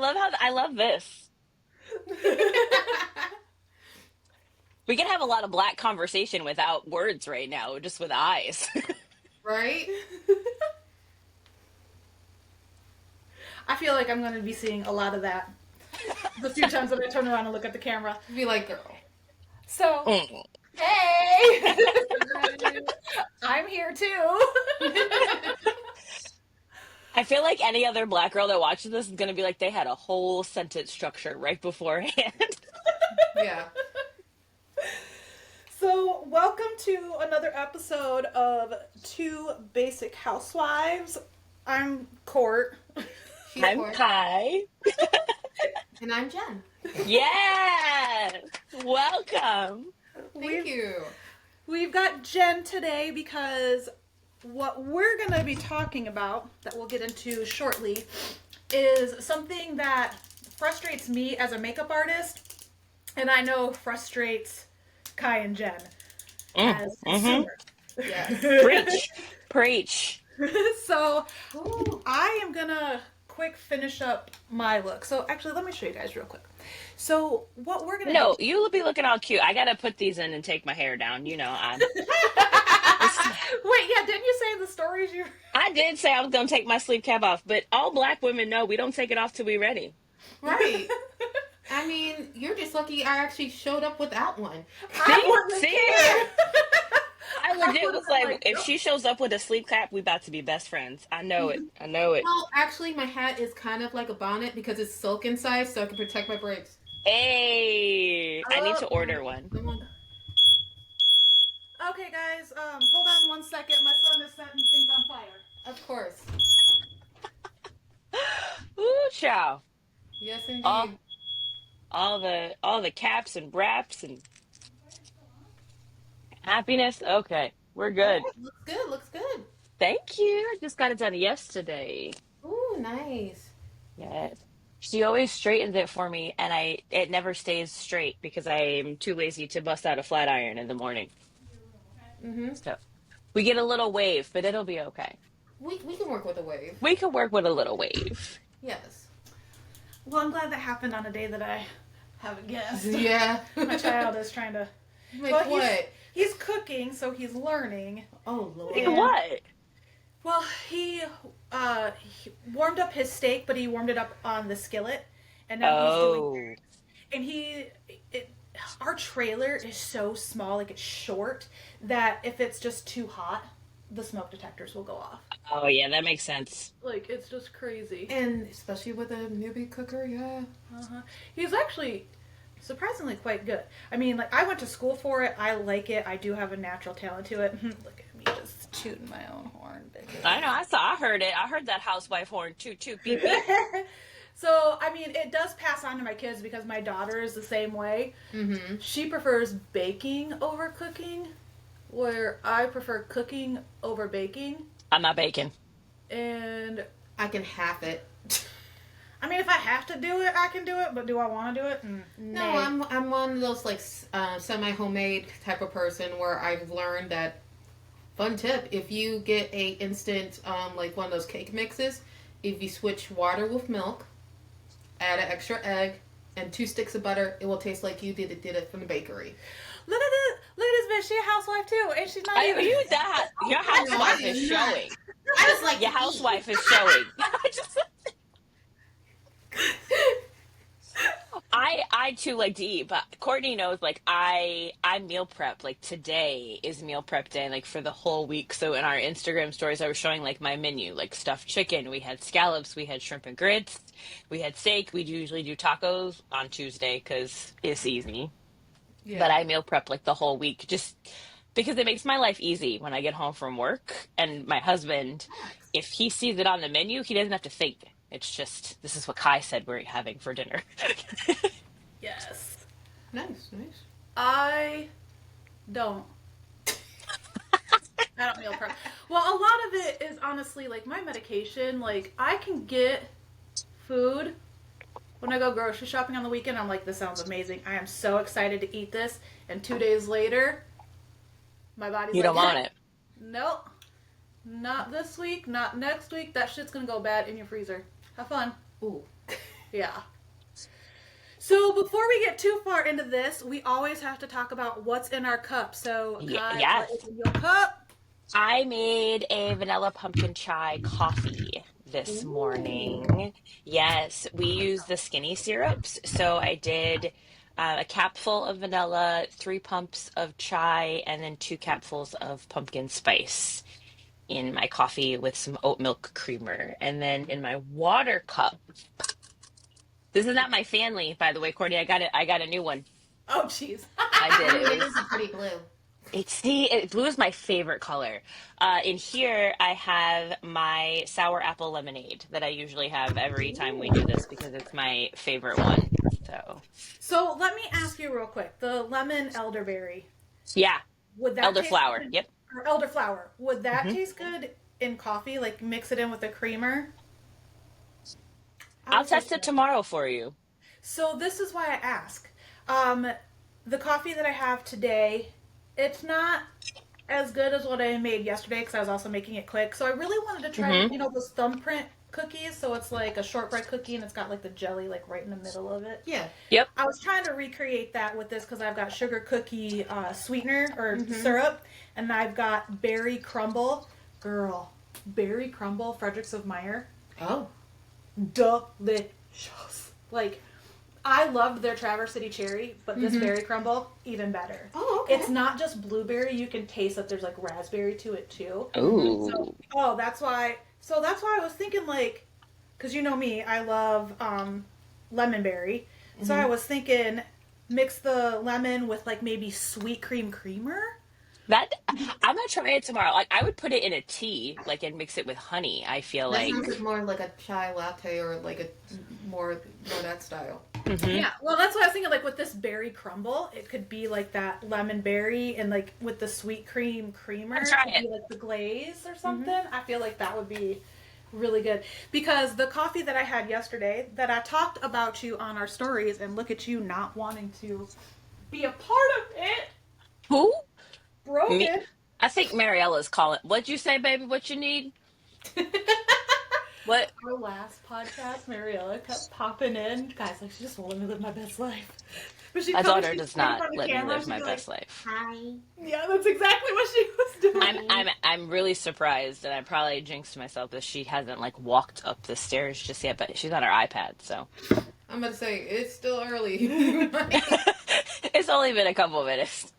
I love this. We can have a lot of black conversation without words right now, just with eyes. Right? I feel like I'm going to be seeing a lot of that the few times that I turn around and look at the camera. Be like, girl. So, Mm. hey, I'm here too. I feel like any other black girl that watches this is gonna be like they had a whole sentence structure right beforehand. Yeah. So, welcome to another episode of Two Basic Housewives. I'm Court. She's I'm Court. Kai. And I'm Jen. Yes, welcome. Thank We've you. we've got Jen today because what we're going to be talking about that we'll get into shortly is something that frustrates me as a makeup artist, and I know frustrates Kai and Jen Mm, as hmm. Yes. consumers. Preach, preach. So Ooh. I am gonna quick finish up my look. So actually, let me show you guys real quick. So what we're gonna do? No, you'll be looking all cute. I gotta put these in and take my hair down. You know, it's, Wait, yeah, didn't you say in the stories you? I did say I was gonna take my sleep cap off, but all black women know we don't take it off till we ready. Right. I mean, you're just lucky I actually showed up without one. I See, wouldn't see. care. I I legit would have was been like, like, if nope. she shows up with a sleep cap, we about to be best friends. I know it. I know it. Well, actually, my hat is kind of like a bonnet because it's silk inside, so I can protect my braids. Hey, I need Oh, to order one. Come on. okay, guys. Hold on one second. My son is setting things on fire. Of course. Ooh, child. Yes, All indeed. all the caps and wraps and happiness. Okay, we're All good. right. Looks good. Looks good. Thank you. I just got it done yesterday. Ooh, nice. Yes. She always straightens it for me, and it never stays straight because I'm too lazy to bust out a flat iron in the morning. Mm-hmm. So we get a little wave, but it'll be okay. We can work with a wave. We can work with a little wave. Yes. Well, I'm glad that happened on a day that I have a guest. Yeah. My child is trying to. Like Well, what? he's cooking, so he's learning. Oh Like Lord. And what? well, he warmed up his steak, but he warmed it up on the skillet, and now he's doing. Oh. And it, our trailer is so small, like it's short, that if it's just too hot, the smoke detectors will go off. Oh yeah, that makes sense. Like it's just crazy. And especially with a newbie cooker, yeah. Uh-huh. He's actually surprisingly quite good. I mean, like I went to school for it. I like it. I do have a natural talent to it. Look at me just tooting my own horn, I know. I heard it. I heard that housewife horn. Toot toot beep beep. bitch. So, I mean, it does pass on to my kids because my daughter is the same way. Mm-hmm. She prefers baking over cooking, where I prefer cooking over baking. I'm not baking. And I can half it. I mean, if I have to do it, I can do it. But do I want to do it? No, Nay. I'm one of those like semi homemade type of person where I've learned that fun tip, if you get a instant like one of those cake mixes, if you switch water with milk, add an extra egg and 2 sticks of butter, it will taste like you did it from the bakery. Look at this! Look at this bitch. She a housewife too, and she's not I, even. you that your No, I housewife is am not. showing. I just like Your to housewife is showing. I too like to eat, but Courtney knows like I meal prep. Like today is meal prep day, like for the whole week. So in our Instagram stories, I was showing like my menu, like stuffed chicken. We had scallops, we had shrimp and grits, we had steak. We usually do tacos on Tuesday because it's easy. But Yeah. I meal prep like the whole week just because it makes my life easy when I get home from work. And my husband, if he sees it on the menu, he doesn't have to think. It's just, this is what Kai said we're having for dinner. Yes, Nice, nice. I don't. I don't meal prep. Well, a lot of it is honestly like my medication. Like I can get food when I go grocery shopping on the weekend. I'm like, this sounds amazing. I am so excited to eat this. And 2 days later, my body's You like, don't want it. nope, not this week, not next week. That shit's gonna go bad in your freezer. Have fun. Ooh. Yeah. So before we get too far into this, we always have to talk about what's in our cup. So, Kai, what is Yes. in your cup? I made a vanilla pumpkin chai coffee this Ooh. morning. Yes, we use the skinny syrups. So I did a capful of vanilla, 3 pumps of chai, and then 2 capfuls of pumpkin spice in my coffee with some oat milk creamer. And then in my water cup, this is not my family, by the way, Courtney. I got a new one. Oh, jeez. I did. Ooh, It it is was a pretty blue. blue is my favorite color. In here, I have my sour apple lemonade that I usually have every time we do Ooh. this because it's my favorite one. So, So let me ask you real quick: the lemon elderberry, yeah, would that taste elderflower. good? Yep. Or elderflower, would that Hmm. taste good in coffee? Like mix it in with a creamer? I I'll would think test it so. tomorrow for you. So this is why I ask. Um, the coffee that I have today, it's not as good as what I made yesterday because I was also making it quick. So I really wanted to try, Hmm. those thumbprint cookies. So it's like a shortbread cookie and it's got like the jelly like right in the middle of it. Yeah. Yep. I was trying to recreate that with this because I've got sugar cookie sweetener or Mm-hmm. syrup, and I've got berry crumble. Girl, berry crumble, Fredericks of Meyer, Oh. delicious. Like I loved their Traverse City cherry, but this Mm-hmm. berry crumble even better. Oh, okay. It's not just blueberry; you can taste that there's like raspberry to it too. Mm-hmm. So, Ooh. oh, that's why. So that's why I was thinking like, because you know me, I love lemon berry. So I Mm-hmm. was thinking, mix the lemon with like maybe sweet cream creamer. That I'm gonna try it tomorrow. Like I would put it in a tea, like and mix it with honey. I feel That sounds like. like more like a chai latte or like a more that style. Hmm. Yeah, well, that's what I was thinking. Like with this berry crumble, it could be like that lemon berry, and like with the sweet cream creamer, I'll it try could it. be like the glaze or Mm-hmm. something. I feel like that would be really good because the coffee that I had yesterday, that I talked about you on our stories, and look at you not wanting to be a part of it, Who? Me? Brogan. I think Mariella's calling. What'd you say, baby? What you need? What? Our last podcast, Mariella kept popping in. Guys, like, she just won't let me live my best life. But My daughter she'd does stand in not front of the let me camera and live she'd my be like, best life. Hi. yeah, that's exactly what she was doing. Hi. I'm really surprised, and I probably jinxed myself that she hasn't like walked up the stairs just yet, but she's on her iPad, so I'm about to say it's still early. it's only been a couple of minutes.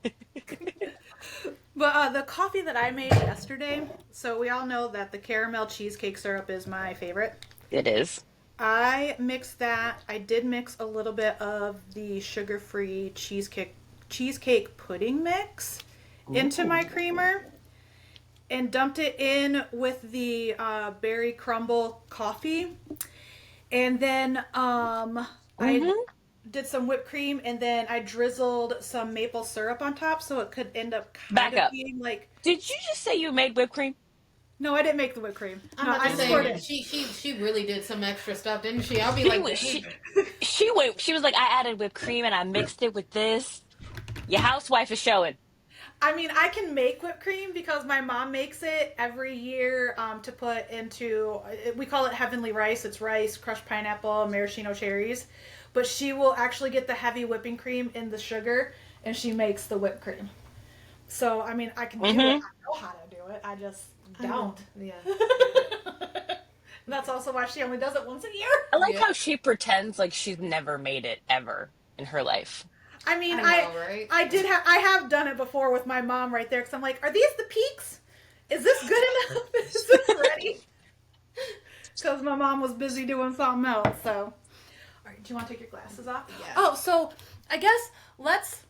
But the coffee that I made yesterday, so we all know that the caramel cheesecake syrup is my favorite. It is. I mixed that. I did mix a little bit of the sugar-free cheesecake pudding mix into my Ooh. creamer and dumped it in with the berry crumble coffee. And then I Hmm. did some whipped cream and then I drizzled some maple syrup on top so it could end up kind Back of up. being like, Did you just say you made whipped cream? no, I didn't make the whipped cream. I'm No, about I to just poured say it. she really did some extra stuff, didn't she? I'll be She like, went. She went. She was like, I added whipped cream and I mixed it with this. Your housewife is showing. I mean, I can make whipped cream because my mom makes it every year to put into, we call it heavenly rice. It's rice, crushed pineapple, maraschino cherries. But she will actually get the heavy whipping cream in the sugar and she makes the whipped cream. So, I mean, I can do it. I Hmm. know how to do it. I just I know. don't. Yeah. That's also why she only does it once a year. I like Yeah. how she pretends like she's never made it ever in her life. I mean, I know, right? I have done it before with my mom right there because I'm like, are these the peaks? Is this good enough? Is this ready? Because my mom was busy doing something else. So, all right, do you want to take your glasses off? Yeah. Oh, so I guess let's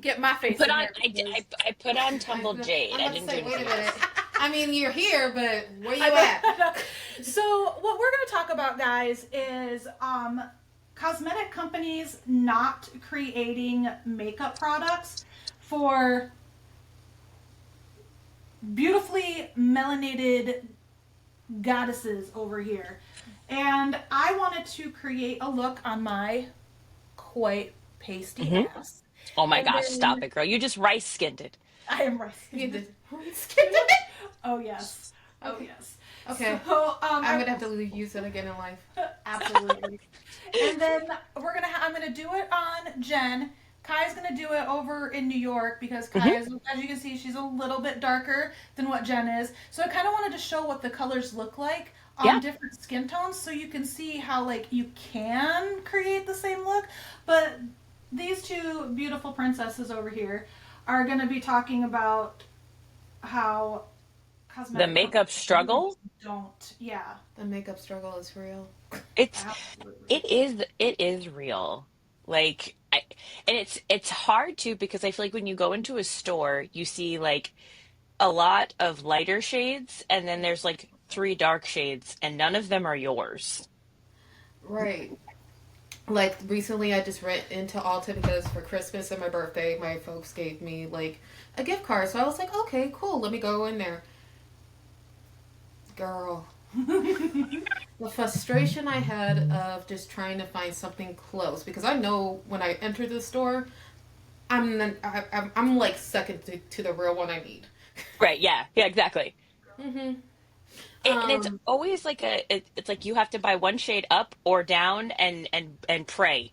get my face Put in on. here. I put on tumbled jade. I'm I about to didn't say, do wait a anything minute. else. I mean, you're here, but where you I at? know. So what we're going to talk about, guys, is cosmetic companies not creating makeup products for beautifully melanated goddesses over here. And I wanted to create a look on my quite pasty Hmm. ass. Oh my And gosh! Stop then it, girl. You just rice skinned it. I am rice. You did. Oh yes. Oh Okay. yes. Okay. So I'm gonna have to use it again in life. absolutely. And then I'm gonna do it on Jen. Kai's gonna do it over in New York because Kai Hmm. is, as you can see, she's a little bit darker than what Jen is. So I kind of wanted to show what the colors look like on Yeah. different skin tones, so you can see how like you can create the same look. But these two beautiful princesses over here are gonna be talking about how The cosmetic makeup companies really struggle, don't. Yeah, The makeup struggle is real. it's absolutely. it is real. Like and it's hard too because I feel like when you go into a store, you see like a lot of lighter shades and then there's like three dark shades and none of them are yours. Right. Like recently, I just went into Ulta because for Christmas and my birthday, my folks gave me like a gift card. So I was like, okay, cool. Let me go in there, girl. The frustration I had of just trying to find something close because I know when I enter the store, I'm like second to the real one I need. Right, yeah. Yeah, exactly. Mm-hmm. And it's Um, always like it's like you have to buy one shade up or down and pray.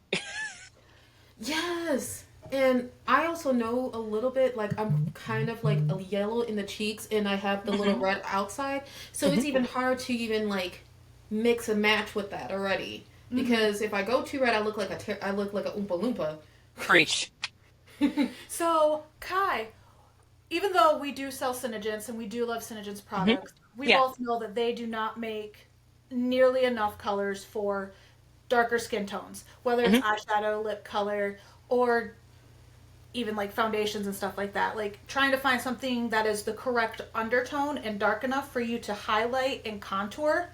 yes. And I also know a little bit, like, I'm kind of like a yellow in the cheeks and I have the little Hmm. red outside. So it's Hmm. even hard to even like mix and match with that already. Hmm. Because if I go too red, I look like a Oompa Loompa. Preach. So, Kai, even though we do sell Synergence and we do love Synergence Hmm. products, we Yeah. both know that they do not make nearly enough colors for darker skin tones, whether it's Hmm. eyeshadow, lip color, or even like foundations and stuff like that. Like trying to find something that is the correct undertone and dark enough for you to highlight and contour,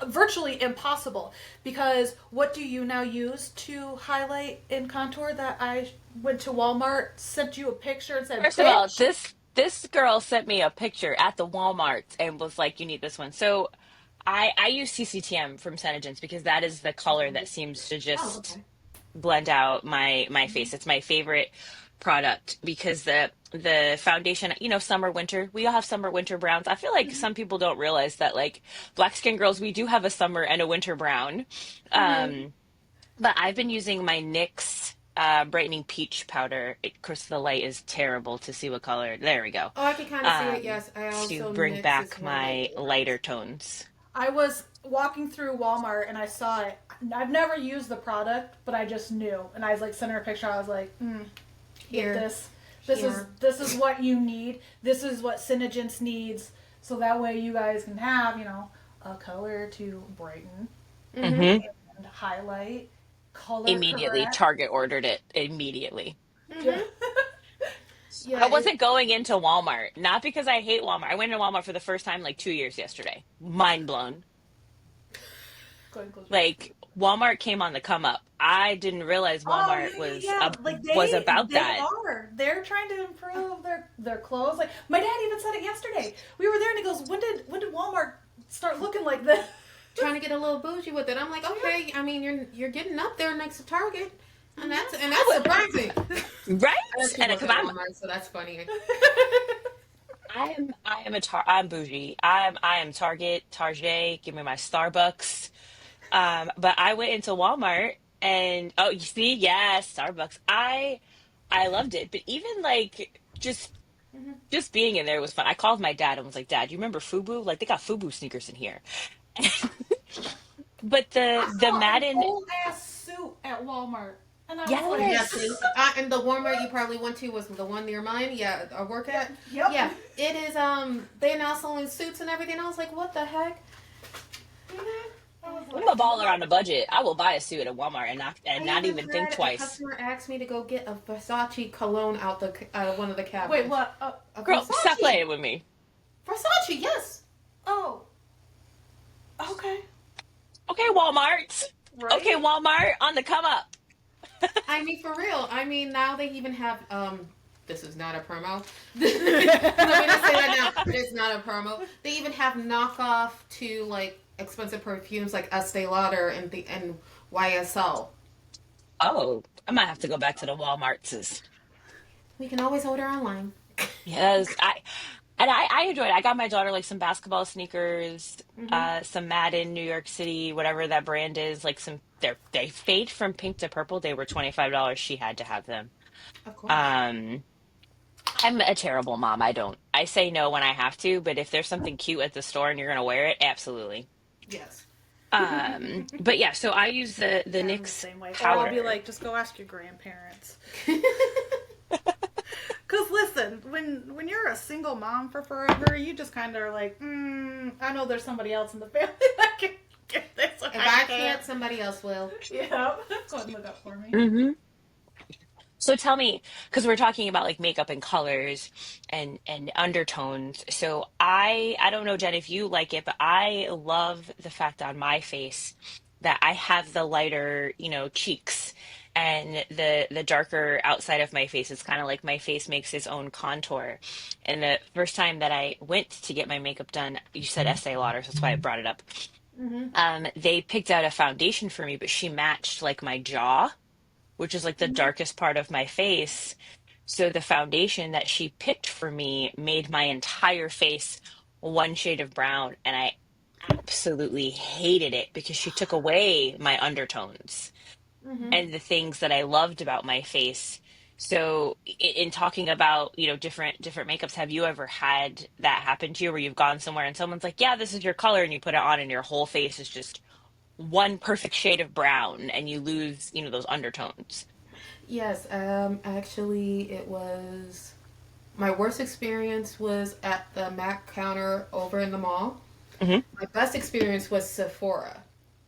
virtually impossible. Because what do you now use to highlight and contour? That I went to Walmart, sent you a picture, and said, First of all, "Bitch." this girl sent me a picture at the Walmart and was like, "You need this one." So I use CCTM from Senegence because that is the color that seems to Oh, just okay. blend out my face. It's my favorite product because the foundation, summer winter, we all have summer winter browns. I feel like some people don't realize that like black skin girls, we do have a summer and a winter brown. Mm-hmm. But I've been using my NYX brightening peach powder. Of course, the light is terrible to see what color. There we go. Oh, I can kind of see it. Um, Yes, I to also bring NYX is back one of my my favorites. lighter tones. I was walking through Walmart and I saw it. I've never used the product, but I just knew. And I was like, sent her a picture. I was like, get Here, this. here. This is what you need. This is what Synergence needs. So that way you guys can have, a color to brighten Mm-hmm. Hmm. and highlight, color Immediately, correct. Target ordered it immediately. Mm-hmm. Yeah, I wasn't going into Walmart, not because I hate Walmart. I went into Walmart for the first time like 2 years yesterday. Mind blown. Go ahead and close your eyes. Like Walmart came on the come up. I didn't realize Oh Walmart yeah, yeah, yeah. Like was about they that. are. They're trying to improve their clothes. Like my dad even said it yesterday. We were there and he goes, when did Walmart start looking like this? trying to get a little bougie with it. I'm like, okay. I mean, you're getting up there next to Target, and that's surprising. Right? I actually And work because at Walmart, so that's funny. I'm bougie. I am Target. Give me my Starbucks. But I went into Walmart and oh, you see, yes, Starbucks. I loved it. But even like Hmm. just being in there was fun. I called my dad and was like, "Dad, you remember FUBU? Like they got FUBU sneakers in here." But I the saw an Madden, old ass suit at Walmart, and I was like, Yeah, yes. see, and the Walmart you probably went to was the one near mine. Yeah, I work yep, at. yep. Yeah, it is. They now selling suits and everything. I was like, what the heck? I was I'm a like, baller what? on a budget. I will buy a suit at Walmart I and not even even think had a twice. customer ask me to go get a Versace cologne out of one of the Wait, cabinets. what? A Girl, stop Versace. playing with me. Versace, yes. Oh, okay, Okay, Walmart. Okay, right. Walmart on the come up. I mean, for real. I mean, now they even have. This is not a promo. Let me just say that now. It's not a promo. They even have knockoff to like expensive perfumes like Estee Lauder and YSL. Oh, I might have to go back to the Walmarts. We can always order online. Yes, And I enjoyed it. I got my daughter like some basketball sneakers, Hmm. some Madden, New York City, whatever that brand is, like some they fade from pink to purple. They were $25. She had to have them. Of course. Um, I'm a terrible mom. I say no when I have to, but if there's something cute at the store and you're gonna wear it, absolutely. Yes. But yeah, so I use the Yeah, I'm the NYX same way. Or I'll be powder. like, just go ask your grandparents. Cause listen, when you're a single mom for forever, you just kind of are like, I know there's somebody else in the family that can get this. And If I I can't. can't, somebody else will. Yeah, go ahead and look up for me. Hmm. So tell me, because we're talking about like makeup and colors and undertones. So I don't know, Jen, if you like it, but I love the fact on my face that I have the lighter, cheeks and the darker outside of my face. It's kind of like my face makes its own contour. And the first time that I went to get my makeup done, you said Estee Lauder, so that's why I brought it up. Mm-hmm. They picked out a foundation for me, but she matched like my jaw, which is like the Mm-hmm. darkest part of my face. So the foundation that she picked for me made my entire face one shade of brown, and I absolutely hated it because she took away my undertones Hmm. and the things that I loved about my face. So in talking about, different makeups, have you ever had that happen to you where you've gone somewhere and someone's like, "Yeah, this is your color," and you put it on and your whole face is just one perfect shade of brown and you lose, those undertones? Yes. Actually, it was my worst experience was at the Mac counter over in the mall. Hmm. My best experience was Sephora.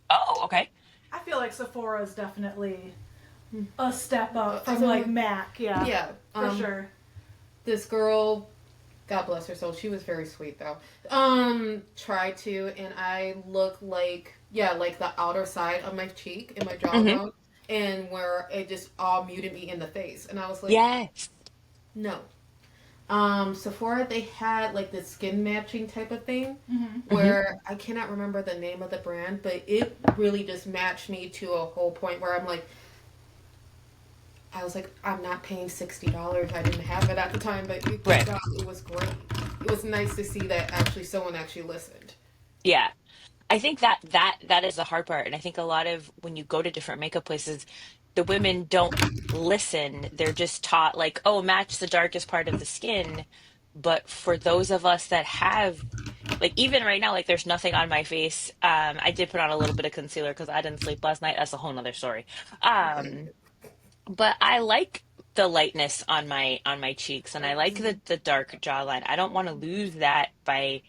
Oh, okay. I feel like Sephora is definitely a step up I from feel like like, Mac. Yeah, yeah. for sure. This girl, God bless her soul, she was very sweet though. Tried to, and I look like, yeah, like the outer side of my cheek and my Hmm. jawbone, and where it just all muted me in the face, and I was like, Yes. no. Sephora, they had like this skin matching type of thing Mm-hmm. Hmm. where I cannot remember the name of the brand, but it really just matched me to a whole point where I was like, I'm not paying $60. I didn't have it at the time, but thank Right. God it was great. It was nice to see that actually someone actually listened. Yeah. I think that is the hard part. And I think a lot of when you go to different makeup places, the women don't listen. They're just taught like, oh, match the darkest part of the skin. But for those of us that have like even right now, like there's nothing on my face. I did put on a little bit of concealer because I didn't sleep last night. That's a whole nother story. But I like the lightness on my cheeks and I like the dark jawline. I don't want to lose that by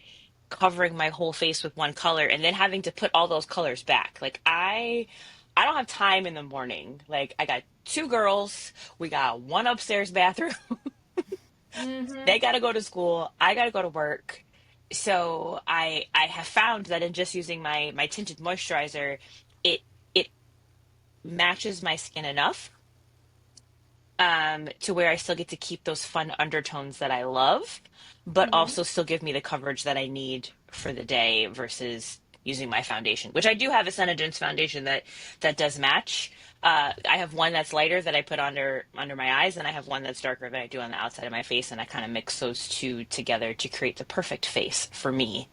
covering my whole face with one color and then having to put all those colors back. Like I don't have time in the morning. Like I got two girls, we got one upstairs bathroom. Mm-hmm. They got to go to school, I got to go to work. So I have found that in just using my tinted moisturizer, it matches my skin enough to where I still get to keep those fun undertones that I love, but Mm-hmm. also still give me the coverage that I need for the day versus using my foundation, which I do have a Senegence foundation that does match. I have one that's lighter that I put under my eyes, and I have one that's darker that I do on the outside of my face, and I kind of mix those two together to create the perfect face for me.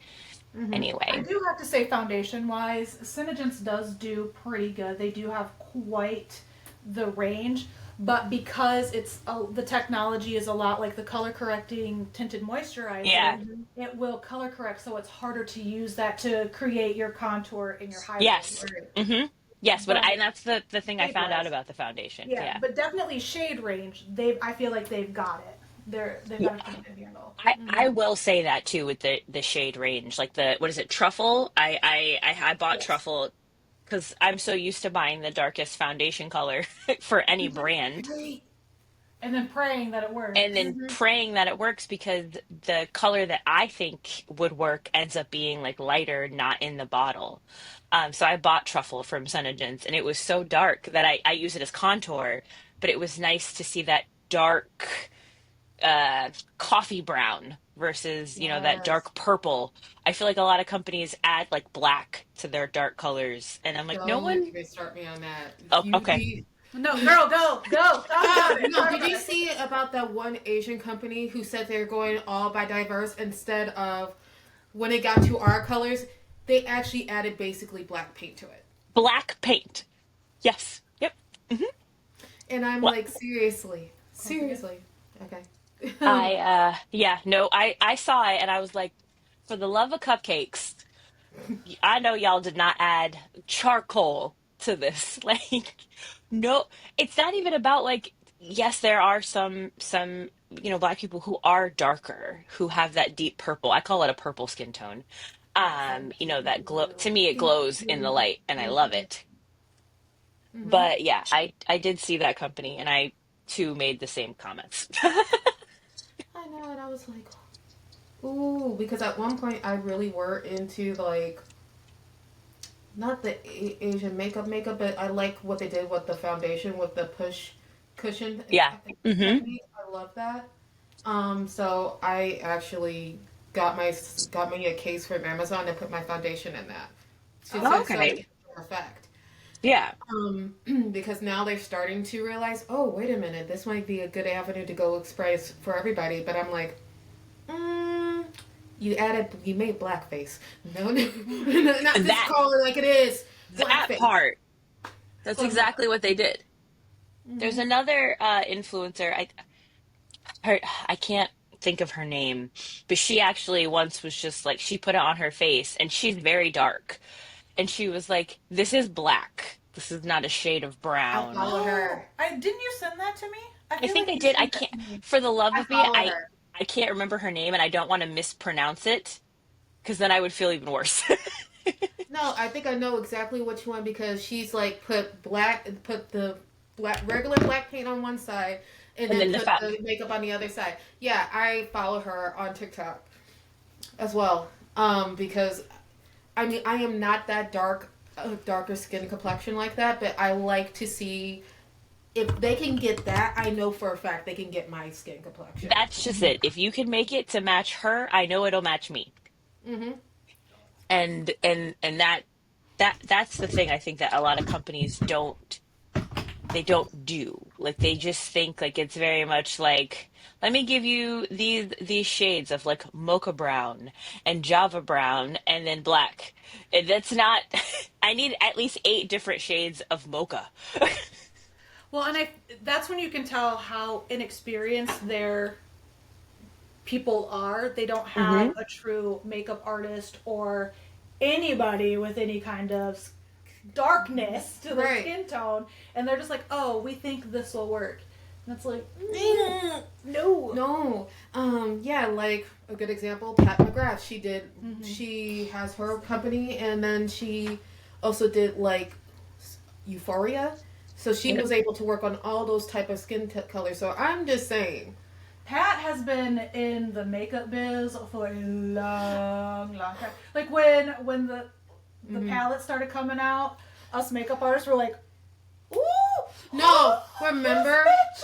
Mm-hmm. I Anyway, do have to say, foundation wise, Synogens does do pretty good. They do have quite the range, but because the technology is a lot like the color correcting tinted moisturizer, yeah, it will color correct, so it's harder to use that to create your contour and your highlights. yes, Right. hmm yes, but But that's the thing I shade found out wise, about the foundation. yeah, Yeah. but definitely shade range. I feel like they've got it. They've got a pretty good handle. I will say that too with the shade range, like the what is it, truffle? I bought Yes. truffle because I'm so used to buying the darkest foundation color for any brand, Right. And then praying that it and works. then Mm-hmm. praying that it works because the color that I think would work ends up being like lighter, not in the bottle. So I bought truffle from Senegence, and it was so dark that I use it as contour, but it was nice to see that dark coffee brown versus that Yes. dark purple. I feel like a lot of companies add like black to their dark colors and I'm like no Don't one. even start me on that. Oh, You okay. be. No, girl, go. Talk about it. No, Talk did about you it. see about that one Asian company who said they're going all by diverse instead of when it got to our colors, they actually added basically black paint to it. Black paint. Yes. Yep. hmm And I'm Well, like, seriously, Once again. seriously, okay. yeah, no, I saw it and I was like, for the love of cupcakes, I know y'all did not add charcoal to this. Like, no, it's not even about like, yes, there are some, black people who are darker, who have that deep purple. I call it a purple skin tone. Yes, I That glow, do. to me, it Thank glows in the you. light and I Thank love you. it. Hmm. But yeah, I did see that company and I too made the same comments. I know, and I was like, ooh, because at one point I really were into like not the Asian makeup, but I like what they did with the foundation with the push cushion. Yeah. I think hmm technique. I love that. So I actually got me a case from Amazon and put my foundation in that to Oh, so okay. Okay. it's effect. Yeah. Because now they're starting to realize, oh, wait a minute, this might be a good avenue to go express for everybody. But I'm like, mm, you made blackface. No, no, not just That call it like it is. that Blackface. part. That's So no. exactly what they did. There's Hmm. another influencer. I can't think of her name, but she actually once was just like she put it on her face, and she's very dark, and she was like, "This is black. This is not a shade of I brown." follow Oh, her. I didn't you send that to me? I I feel think like I you did. I sent that can't, to me. for the love I of me, follow her. I can't remember her name, and I don't want to mispronounce it because then I would feel even worse. No, I think I know exactly which one because she's like put the black regular black paint on one side, and And then then the put fat. the makeup on the other side. Yeah, I follow her on TikTok as well. Because I mean I am not that darker skin complexion like that, but I like to see if they can get that. I know for a fact they can get my skin complexion. That's just it. If you can make it to match her, I know it'll match me. Hmm. And that's the thing I think that a lot of companies don't do. Like they just think like it's very much like, let me give you these shades of like mocha brown and java brown and then black. And that's not I need at least 8 different shades of mocha. Well, and that's when you can tell how inexperienced their people are. They don't have hmm a true makeup artist or anybody with any kind of darkness to their Right. skin tone, and they're just like, "Oh, we think this will work." And it's like, no. No. Yeah, like a good example, Pat McGrath. Mm-hmm. She has her company and then she also did like Euphoria. So she Yep. was able to work on all those type of colors. So I'm just saying. Pat has been in the makeup biz for a long time. Like when the Mhm. palette started coming out, us makeup artists were like, "Ooh, No, this remember? bitch."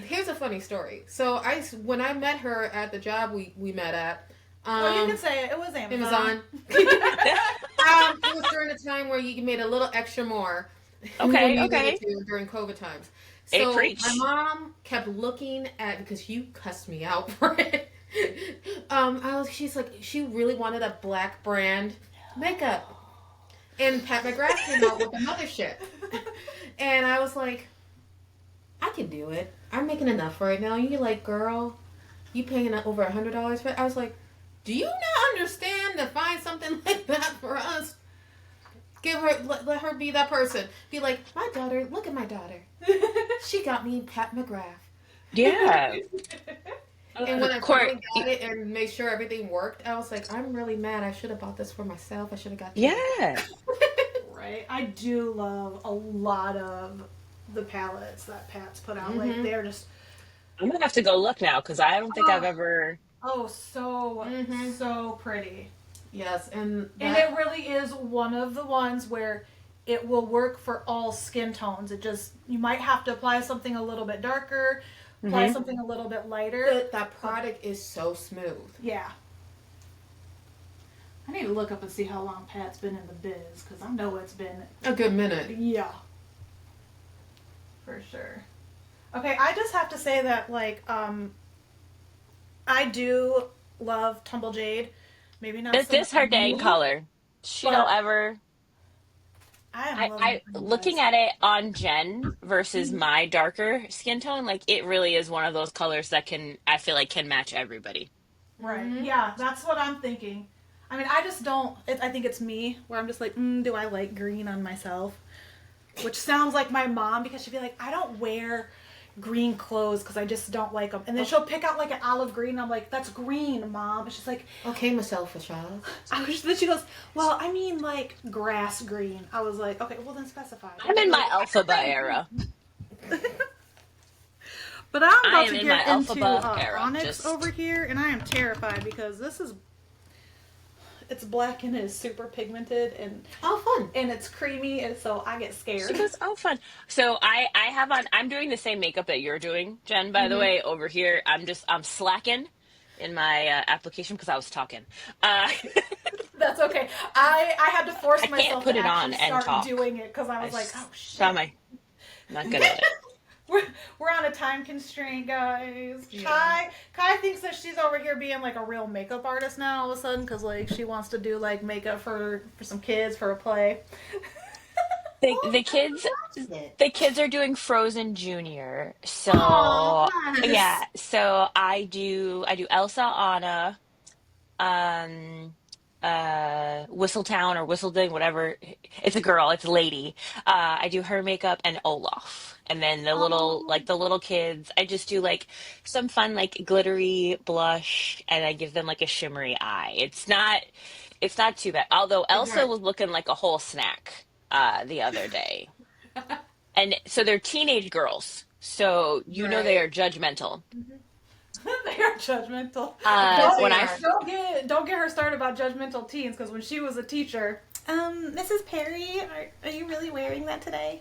Here's a funny story. So when I met her at the job we met at, Oh, you can say it. It was Amazon. Amazon. It was during a time where you made a little extra more when Okay, you needed okay. to during COVID times. Hey, So my preach. mom kept looking at because you cussed me out for it. She's like, she really wanted a black brand makeup, and Pat McGrath came out with the mothership, and I was like, I can do it. I'm making enough right now. You like, girl, you paying over $100 for it? I was like, do you not understand to find something like that for us? Give her, let her be that person. Be like, my daughter, look at my daughter. She got me Pat McGrath. Yeah. And when I Court. finally got it and made sure everything worked, I was like, I'm really mad. I should have bought this for myself. I should have got two. Yeah. Right. I do love a lot of the palettes that Pat's put out. Like Mm-hmm. they're just I'm gonna have to go look now because I don't think I've oh, ever. so Mm-hmm. so pretty. Yes, and And that. it really is one of the ones where it will work for all skin tones. It just you might have to apply something a little bit darker, apply hmm something a little bit lighter. That product is so smooth. Yeah. I need to look up and see how long Pat's been in the biz because I know it's been A good minute. yeah. For sure. Okay, I just have to say that I do love Tumble Jade. Maybe not This so much is her dang me, color. She don't but ever. I am loving I the green, looking guys. at it on Jen versus Mhm. my darker skin tone, like it really is one of those colors that can, I feel like, can match everybody. Right. Mm-hmm. Yeah, that's what I'm thinking. I mean, I just don't. I think it's me where I'm just like, do I like green on myself? Which sounds like my mom because she'd be like, I don't wear green clothes because I just don't like them. And then she'll pick out like an olive green. And I'm like, that's green, mom. And she's like, Okay, myself a child. then she goes, well, I mean like grass green. I was like, okay, well then specify. I'm Don't in be my like, I alphaba like era. green. But I'm I about am to in my get into alphaba era. Onyx Just over here, and I am terrified because it's black and it is super pigmented Oh, fun. and it's creamy, and so I get she scared. goes, oh fun. So I have on. I'm doing the same makeup that you're doing, Jen. By the Mm-hmm. way, over here, I'm slacking in my application because I was talking. Uh, That's okay. I had to force I can't myself put to it on actually and start talk. doing it because I I was like, s- oh saw shit. my not good at it. we're, we're on a time constraint, guys. Yeah. Kai thinks that she's over here being like a real makeup artist now all of a sudden because like she wants to do like makeup for some kids for a play. The Oh, the kids that's it. the kids are doing Frozen Junior. Oh, So nice. yeah, so I do Elsa, Anna, um Whistletown or Whistleding, whatever. It's a girl, it's a lady. I do her makeup and Olaf. And then Oh, the little kids, I just do like some fun like glittery blush and I give them like a shimmery eye. It's not too bad. Although Elsa Right. was looking like a whole snack the other day. And so they're teenage girls. So they Right. are judgmental. they are judgmental. Of course When they I are. Don't get her started about judgmental teens because when she was a teacher, Mrs. Perry, are you really wearing that today?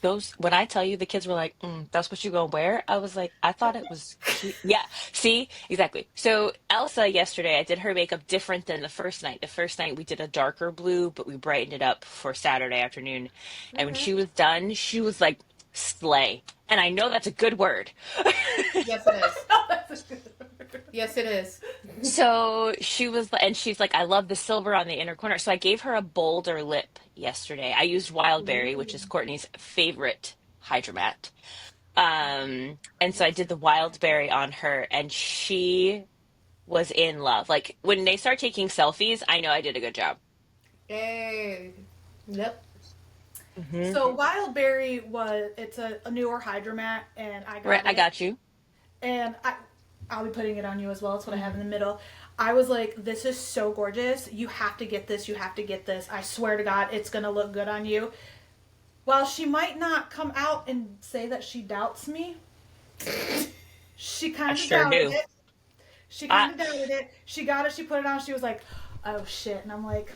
those when I tell you the kids were like, that's what you gonna wear, I was like, I thought it was cute. Yeah, see, exactly. So Elsa yesterday, I did her makeup different than the first night. The first night we did a darker blue, but we brightened it up for Saturday afternoon. And when Mm-hmm. she was done, she was like, slay. And I know that's a good word. Yes, it is. Oh, that's a good. Yes, it is. So she's like, I love the silver on the inner corner. So I gave her a bolder lip yesterday. I used Wildberry, which is Ooh. Courtney's favorite hydromat. And so I did the Wildberry on her, and she was in love. Like when they start taking selfies, I know I did a good job. Hey. Yep. Hmm. So Wildberry it's a newer hydromat, and I Right, got I it, got you. and I'll be putting it on you as well. It's what I have in the middle. I was like, this is so gorgeous. You have to get this. You have to get this. I swear to God, it's gonna look good on you. While she might not come out and say that she doubts me, she I kind of sure doubted do. it. She I kind of doubted it. She got it. She put it on. She was like, "Oh shit!" And I'm like,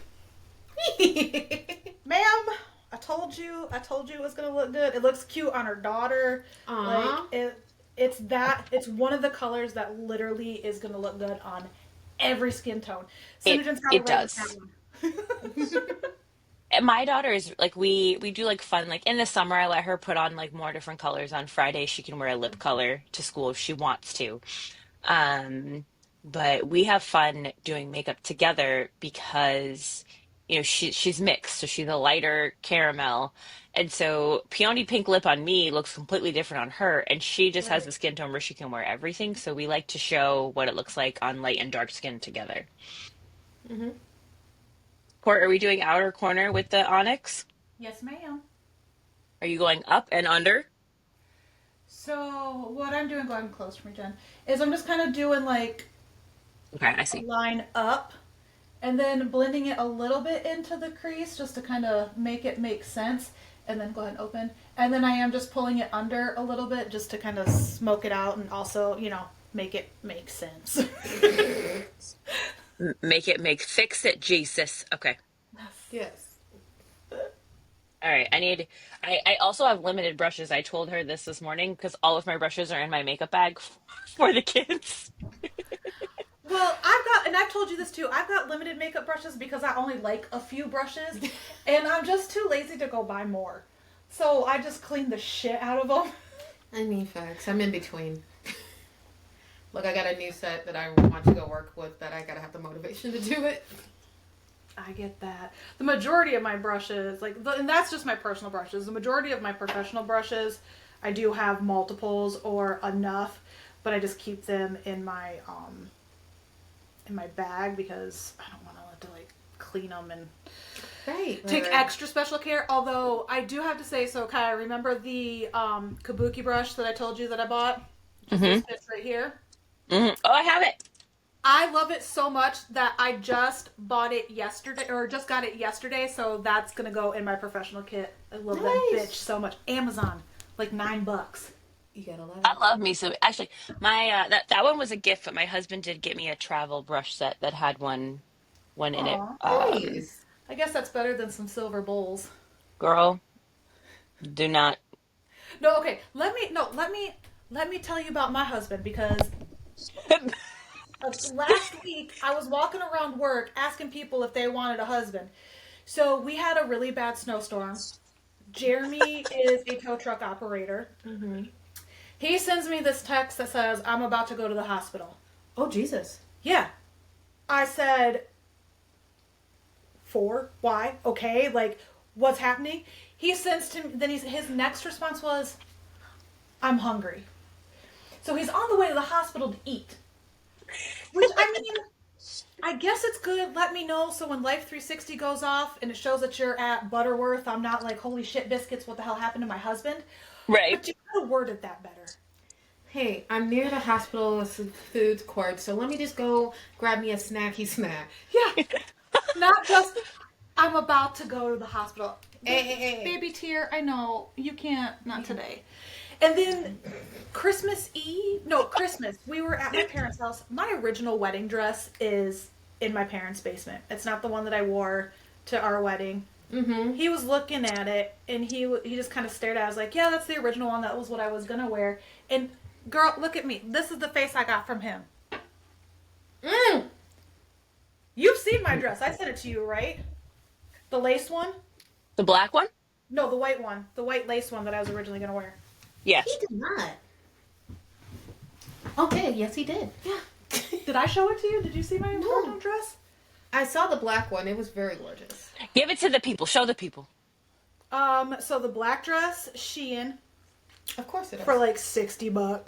"Ma'am, I told you. I told you it was gonna look good. It looks cute on her daughter. Like Aw. it. It's that. It's one of the colors that literally is gonna look good on every skin tone. it Simogen's got to it write this does. down." And my daughter is like we do like fun like in the summer I let her put on like more different colors. On Friday she can wear a lip color to school if she wants to. Um, but we have fun doing makeup together because, she's mixed, so she's a lighter caramel. And so peony pink lip on me looks completely different on her, and she just has Right. the skin tone where she can wear everything. So we like to show what it looks like on light and dark skin together. Mm-hmm. Court, are we doing outer corner with the onyx? Yes, ma'am. Are you going up and under? So what I'm doing, go ahead and close for me, Jen, is I'm just kind of doing like Okay, I a see. line up and then blending it a little bit into the crease just to kind of make it make sense. And then go ahead and open. And then I am just pulling it under a little bit just to kind of smoke it out and also, make it make sense. Make it make fix it, Jesus. Okay. Yes. All right. I also have limited brushes. I told her this morning because all of my brushes are in my makeup bag for the kids. Well, and I've told you this too, I've got limited makeup brushes because I only like a few brushes and I'm just too lazy to go buy more. So I just clean the shit out of them. I mean, facts. I'm in between. Look, I got a new set that I want to go work with, that I gotta have the motivation to do it. I get that. The majority of my brushes, and that's just my personal brushes. The majority of my professional brushes, I do have multiples or enough, but I just keep them in my bag because I don't want to have to like clean them and take extra special care. Although I do have to say, so Kai, remember the kabuki brush that I told you that I bought? Just this bitch right here. Oh, I have it. I love it so much that I just bought it yesterday, or just got it yesterday, so that's gonna go in my professional kit. I love that bitch so much. Amazon, like $9. You gotta love it. I love me some. Actually, my that one was a gift, but my husband did get me a travel brush set that had one in it. Aw, Nice. I guess that's better than some silver bowls. Girl, do not. No, okay. Let me tell you about my husband because last week I was walking around work asking people if they wanted a husband. So we had a really bad snowstorm. Jeremy is a tow truck operator. Mm-hmm. He sends me this text that says, I'm about to go to the hospital. Oh, Jesus. Yeah. I said, for? Why? Okay, like, what's happening? He sends to me, then his next response was, I'm hungry. So he's on the way to the hospital to eat. Which, I mean, I guess it's good. Let me know so when Life 360 goes off and it shows that you're at Butterworth, I'm not like, holy shit, biscuits, what the hell happened to my husband? Right. But you could have worded that better. Hey, I'm near the hospital food court, so let me just go grab me a snacky snack. Yeah. Not just, I'm about to go to the hospital. Hey. Baby tear, I know, you can't, not today. And then Christmas, we were at my parents' house. My original wedding dress is in my parents' basement. It's not the one that I wore to our wedding. Mm-hmm. He was looking at it, and he just kind of stared at it. I was like, yeah, that's the original one. That was what I was going to wear. And, girl, look at me. This is the face I got from him. You've seen my dress. I sent it to you, right? The lace one? The black one? No, the white one. The white lace one that I was originally going to wear. Yes. He did not. Okay, yes, he did. Yeah. Did I show it to you? Did you see my original dress? I saw the black one. It was very gorgeous. Give it to the people. Show the people. So the black dress, Shein, Of course it is. for like $60. Of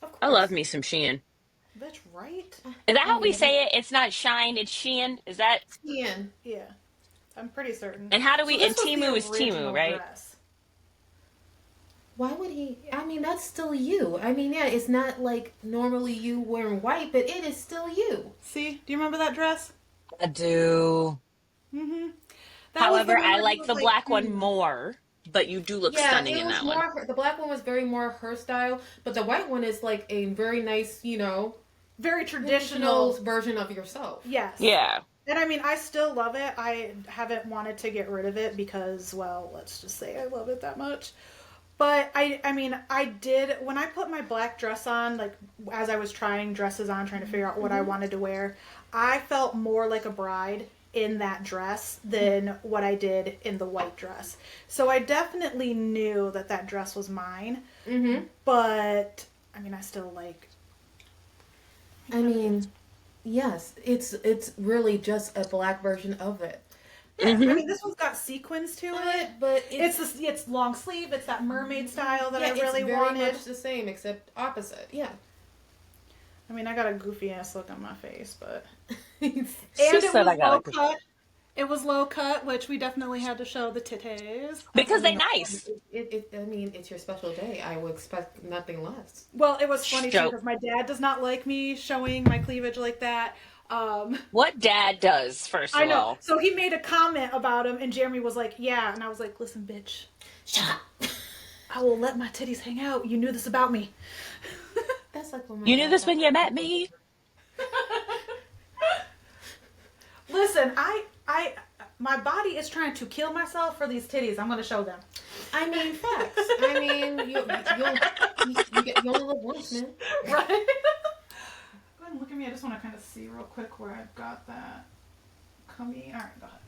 course. I love me some Shein. Bitch, right? Is that how we say it? It's not Shine, it's Shein. Is that? Ian. Yeah. I'm pretty certain. And how do we? So And this was Timu the is Timu, original right? dress. Why would he? I mean, that's still you. I mean, yeah, it's not like normally you wearing white, but it is still you. See? Do you remember that dress? I do. Mm-hmm. However, I like the black one more. But you do look stunning in that one. The black one was very more her style, but the white one is like a very nice, very traditional version of yourself. Yes. Yeah. And I mean, I still love it. I haven't wanted to get rid of it because, well, let's just say I love it that much. But I mean, I did, when I put my black dress on, like, as I was trying dresses on, trying to figure out what I wanted to wear, I felt more like a bride in that dress than what I did in the white dress. So I definitely knew that that dress was mine. Mm-hmm. But, I mean, I still like... I mean, yes, it's really just a black version of it. Yeah, I mean, this one's got sequins to it. But It's long sleeve. It's that mermaid style that I really it's very wanted. much the same, except opposite. Yeah. I mean, I got a goofy ass look on my face, but She and it said I was got low a goofy- cut. It was low cut, which we definitely had to show the titties Because they nice. I mean, it's your special day. I would expect nothing less. Well, it was funny too Show. because my dad does not like me showing my cleavage like that. What dad does, first I of know. all. So he made a comment about him, and Jeremy was like, "Yeah," and I was like, "Listen, bitch, Shut up. I will let my titties hang out. You knew this about me." That's like when my You knew dad this got when you met me? Listen, my body is trying to kill myself for these titties. I'm going to show them. I mean, facts. I mean, you only live once, man. Right? Go ahead and look at me. I just want to kind of see real quick where I've got that coming. All right, go ahead.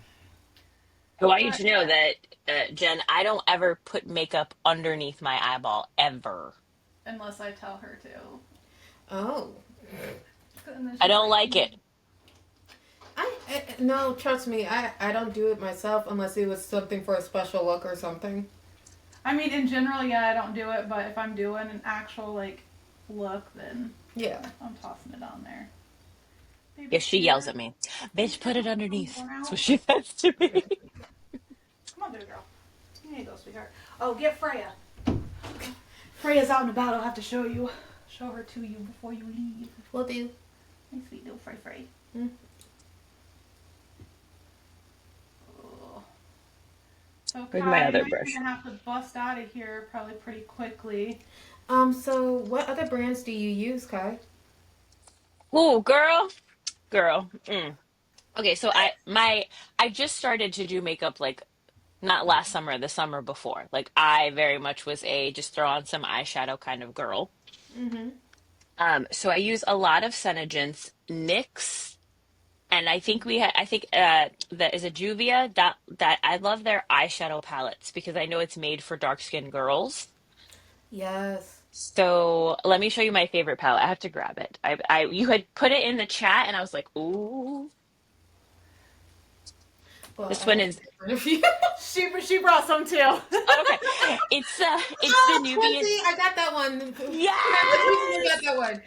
I want you But to know that, Jen, I don't ever put makeup underneath my eyeball ever. unless I tell her to. Oh. And then I she's don't like, like it. I no, trust me, I don't do it myself unless it was something for a special look or something. I mean, in general, yeah, I don't do it, but if I'm doing an actual, like, look, then Yeah. I'm tossing it on there. Yeah, Baby she yells chair. at me. Can you Bitch, get put it my phone underneath. worn That's out? what she says to me. Come on, baby girl. There you go, sweetheart. Oh, get Freya. Freya's out and about. I'll have to show her to you before you leave. Will do. Hey, sweet little Frey. Mm. Oh. So, Where's Kai, my I know other you're brush? gonna have to bust out of here probably pretty quickly. So what other brands do you use, Kai? Oh, girl, girl. Mm. Okay, so I just started to do makeup like not last summer, the summer before. Like I very much was a just throw on some eyeshadow kind of girl. Mm-hmm. So I use a lot of Senegence, NYX, and I think that is a Juvia that I love their eyeshadow palettes because I know it's made for dark skinned girls. Yes. So let me show you my favorite palette. I have to grab it. I you had put it in the chat and I was like, ooh, Well, this I one have to is get rid of you. She brought some too. oh, okay. It's the Oh, Nubian. Twinsie, I got that one. I got Yes! that one.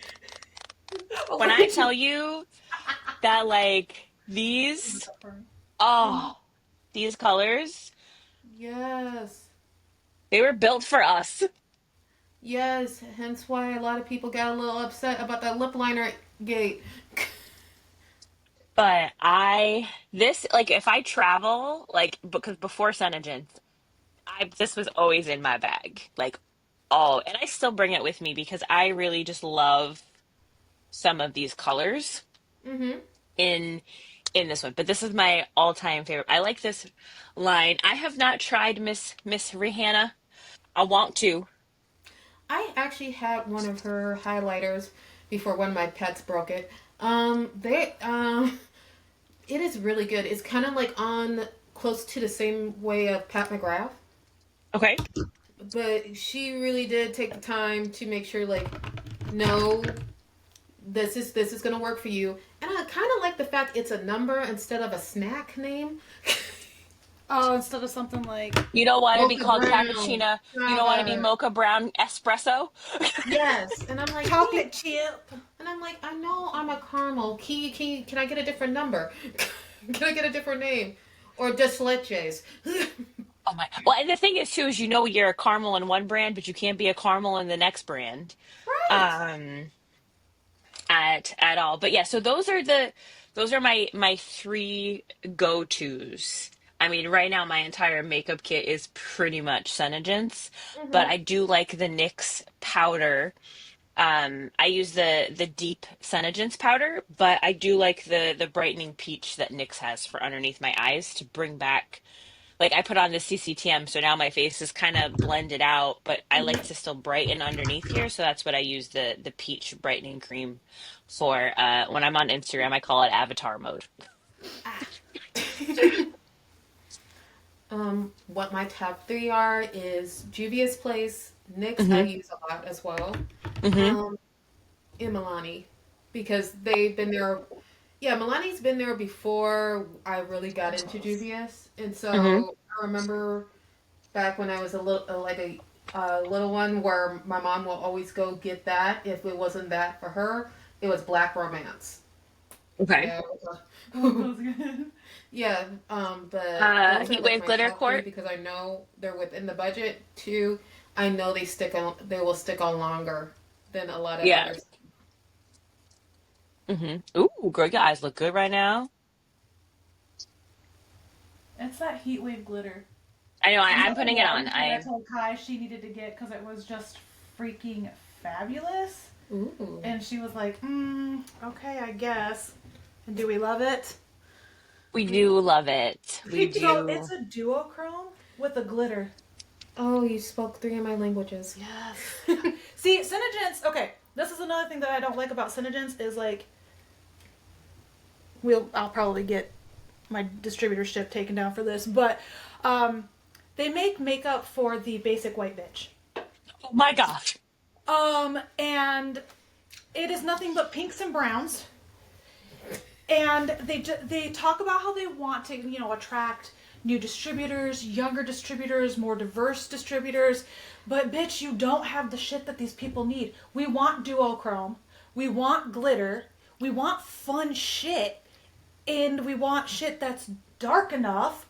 When I tell you that like these oh these colors, Yes. they were built for us. Yes. Hence why a lot of people got a little upset about that lip liner gate. But I this like if I travel like because before Senegence, I this was always in my bag. Like oh, and I still bring it with me because I really just love some of these colors Mm-hmm. in in this one. But this is my all-time favorite. I like this line. I have not tried Miss Rihanna. I want to. I actually had one of her highlighters before one of my pets broke it. They it is really good. It's kind of like on close to the same way of Pat McGrath, Okay. but she really did take the time to make sure like no, this is gonna work for you. And I kind of like the fact it's a number instead of a snack name. Oh, instead of something like You don't want to be Mocha called Brown, cappuccino. You don't want to be Java. mocha brown espresso. Yes, and I'm like, chocolate chip. and I'm like, I know I'm a caramel. Can I get a different number? Can I get a different name? Or just leches? Oh my. Well, and the thing is too is you know you're a caramel in one brand, but you can't be a caramel in the next brand. Right. Um at all. But yeah, so those are my three go-tos. I mean, right now my entire makeup kit is pretty much Senegence, but Mm-hmm. I do like the NYX powder. I use the deep Senegence powder, but I do like the brightening peach that NYX has for underneath my eyes to bring back like I put on the CCTM, so now my face is kind of blended out, but I like to still brighten underneath here, so that's what I use the peach brightening cream for. When I'm on Instagram, I call it avatar mode. Ah. What my top three are is Juvia's Place, NYX I Hmm. use a lot as well, Hmm. um, and Milani because they've been there. Yeah, Milani's been there before I really got into Juvia's, and Hmm. so I remember back when I was a little like a little one where my mom will always go get that if it wasn't that for her, it was Black Romance. Okay. Yeah. Oh, that was good. Yeah, but those are like Heatwave my glitter top three court. because I know they're within the budget. Two, I know they will stick on longer than a lot of Yeah. others. Ooh, girl, your eyes look good right now. It's that heat wave glitter. I know. Another I'm putting it on. one that I I told Kai she needed to get because it was just freaking fabulous. Ooh. And she was like, okay, I guess. And do we love it? we do love it. We So do. it's a duochrome with a glitter. Oh, you spoke three of my languages. Yes. See, Senegence, okay, this is another thing that I don't like about Senegence is like, I'll probably get my distributorship taken down for this, but they make makeup for the basic white bitch. Oh my gosh. And it is nothing but pinks and browns. And they talk about how they want to, attract new distributors, younger distributors, more diverse distributors. But bitch, you don't have the shit that these people need. We want duochrome. We want glitter. We want fun shit. And we want shit that's dark enough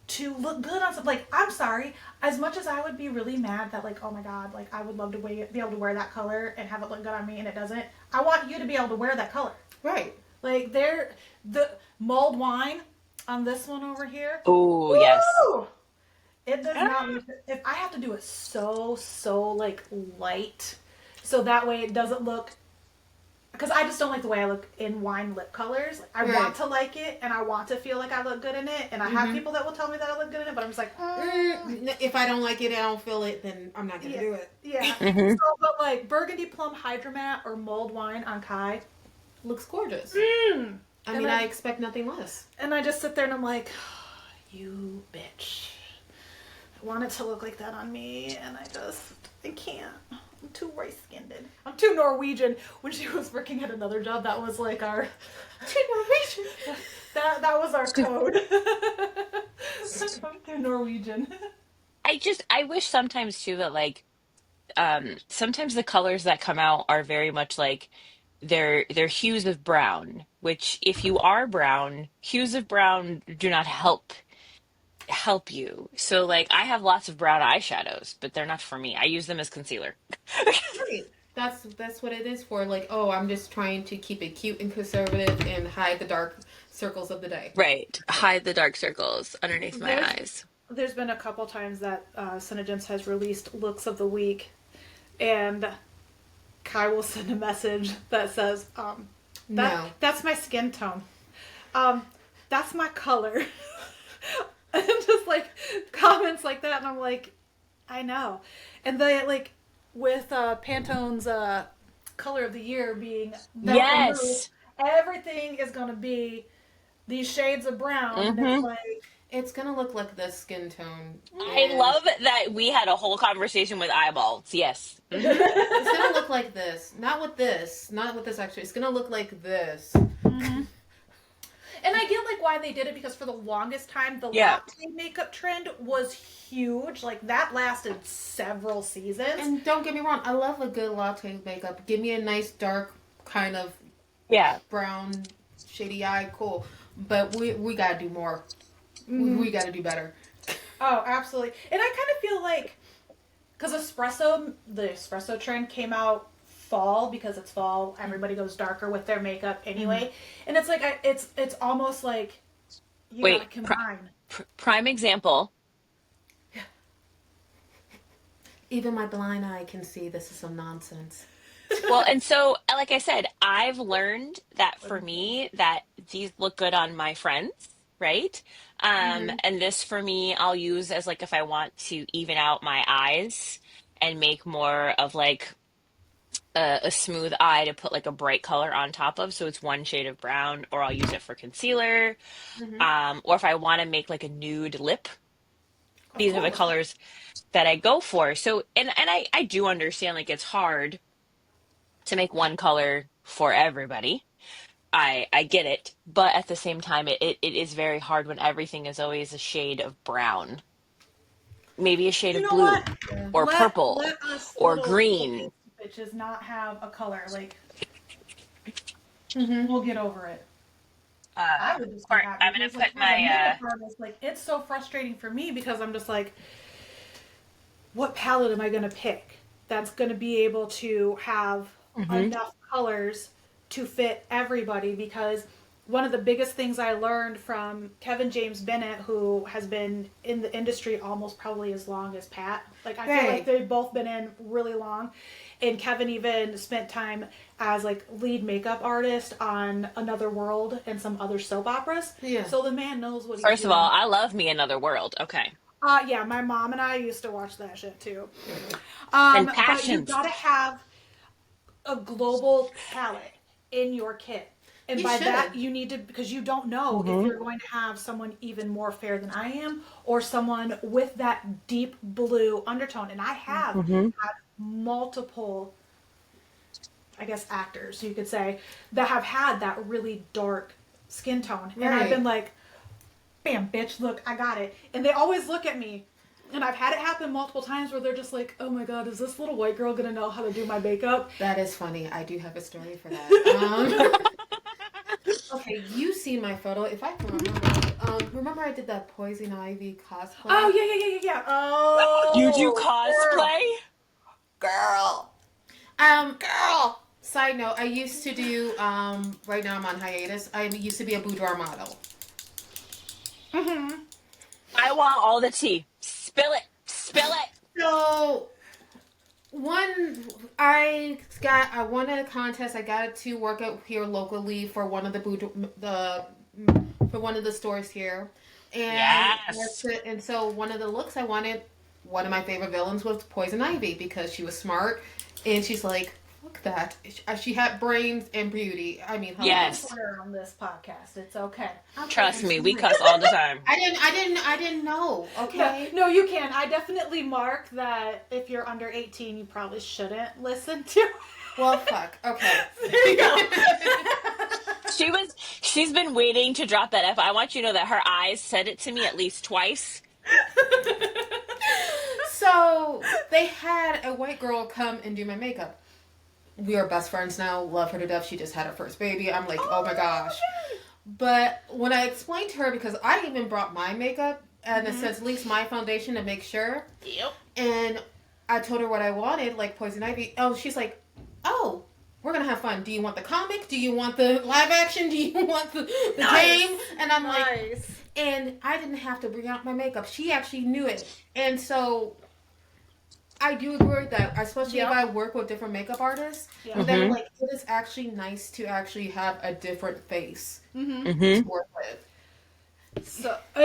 to look good on something. Like, I'm sorry, as much as I would be really mad that, like, oh my god, like, I would love to be able to wear that color and have it look good on me and it doesn't, I want you to be able to wear that color. Right. Like, the mulled wine on this one over here. Oh, yes. Woo! It does not, if I have to do it so, like, light, so that way it doesn't look, because I just don't like the way I look in wine lip colors. I want to like it, and I want to feel like I look good in it, and I have people that will tell me that I look good in it, but I'm just like, if I don't like it, I don't feel it, then I'm not going to do it. Yeah. So, but like Burgundy Plum Hydromat or mulled wine on Kai. Looks gorgeous. And I expect nothing less. And I just sit there and I'm like, you bitch. I want it to look like that on me, and I can't. I'm too rice-skinned. I'm too Norwegian. When she was working at another job, that was like our... Too Norwegian. That was our code. I'm too Norwegian. I wish sometimes too that like sometimes the colors that come out are very much like they're hues of brown, which if you are brown, hues of brown do not help you. So like I have lots of brown eyeshadows, but they're not for me. I use them as concealer. Right. That's what it is for. Like, oh, I'm just trying to keep it cute and conservative and hide the dark circles of the day. Right. Hide the dark circles underneath my eyes. There's been a couple times that Cinegems has released looks of the week, and Kai will send a message that says, No. that's my skin tone. That's my color. And just like comments like that, and I'm like, I know. And they like with Pantone's color of the year being Yes. everything is gonna be these shades of brown. And it's like, It's going to look like this skin tone. I love that we had a whole conversation with eyeballs. Yes. It's going to look like this. Not with this. Not with this, actually. It's going to look like this. and I get like why they did it, because for the longest time the Yeah. latte makeup trend was huge. Like that lasted several seasons. And don't get me wrong, I love a good latte makeup. Give me a nice dark kind of Yeah. brown shady eye, cool. But we got to do more. We got to do better. Oh, absolutely. And I kind of feel like, because the espresso trend came out fall, because it's fall, everybody goes darker with their makeup anyway. And it's like, it's almost like you Wait, gotta combine. Prime example. Even my blind eye can see this is some nonsense. Well, and so, like I said, I've learned that for me, that these look good on my friends, right? And this for me, I'll use as like if I want to even out my eyes and make more of like a smooth eye to put like a bright color on top of. So it's one shade of brown, or I'll use it for concealer. Or if I want to make like a nude lip, these are the colors that I go for. So, and I do understand like it's hard to make one color for everybody. I get it, but at the same time, it is very hard when everything is always a shade of brown. Maybe a shade of blue What? or purple Let us or little green. bitches not have a color. Like, we'll get over it. I would just be happy. I'm gonna Because, like, put as a my makeup artist, like, it's so frustrating for me, because I'm just like, what palette am I gonna pick that's gonna be able to have enough colors to fit everybody? Because one of the biggest things I learned from Kevin James Bennett, who has been in the industry almost probably as long as Pat. Like, I feel like they've both been in really long. And Kevin even spent time as like lead makeup artist on Another World and some other soap operas. Yeah. So the man knows what he's First of doing. all, I love me Another World. Okay. Yeah, my mom and I used to watch that shit too. And But you passions. gotta have a global palette in your kit. And You by that, should. you need to, because you don't know if Mm-hmm. you're going to have someone even more fair than I am or someone with that deep blue undertone. And I have Mm-hmm. had multiple, I guess, actors, you could say, that have had that really dark skin tone. And I've been Right. like, bam, bitch, look, I got it. And they always look at me. And I've had it happen multiple times where they're just like, oh my God, is this little white girl going to know how to do my makeup? That is funny. I do have a story for that. Okay, you see my photo. If I can remember, remember I did that Poison Ivy Oh, cosplay? yeah, yeah, yeah, yeah, yeah. You do Oh, girl. cosplay? Girl. Girl. Side note, I used to do, right now I'm on hiatus. I used to be a boudoir model. Mm-hmm. I want all the tea. Spill it. Spill it. So, one, I won a contest. I got to work out here locally for one of for one of the stores here. And Yes. and so one of the looks I wanted, one of my favorite villains was Poison Ivy because she was smart and she's like, look that. She had brains and beauty. I mean, You hello. can Yes. swear on this podcast. It's okay. Okay, Trust I'm me, we sorry. cuss all the time. I didn't know. No, Okay. no, you can. I definitely mark that if you're under 18, you probably shouldn't listen to. Well, fuck. Okay. There you go. She's been waiting to drop that F. I want you to know that her eyes said it to me at least twice. So they had a white girl come and do my makeup. We are best friends now. Love her to death. She just had her first baby. I'm like, oh my gosh. But when I explained to her, because I even brought my makeup and it says at least my foundation to make sure. Yep. And I told her what I wanted, like Poison Ivy. Oh, she's like, oh, we're gonna have fun. Do you want the comic? Do you want the live action? Do you want the Nice. game? And I'm like, Nice. and I didn't have to bring out my makeup. She actually knew it. And so I do agree with that, especially if Yep. I work with different makeup artists. Yeah. And then Mm-hmm. like it is actually nice to actually have a different face Mm-hmm. to Mm-hmm. work with. So, do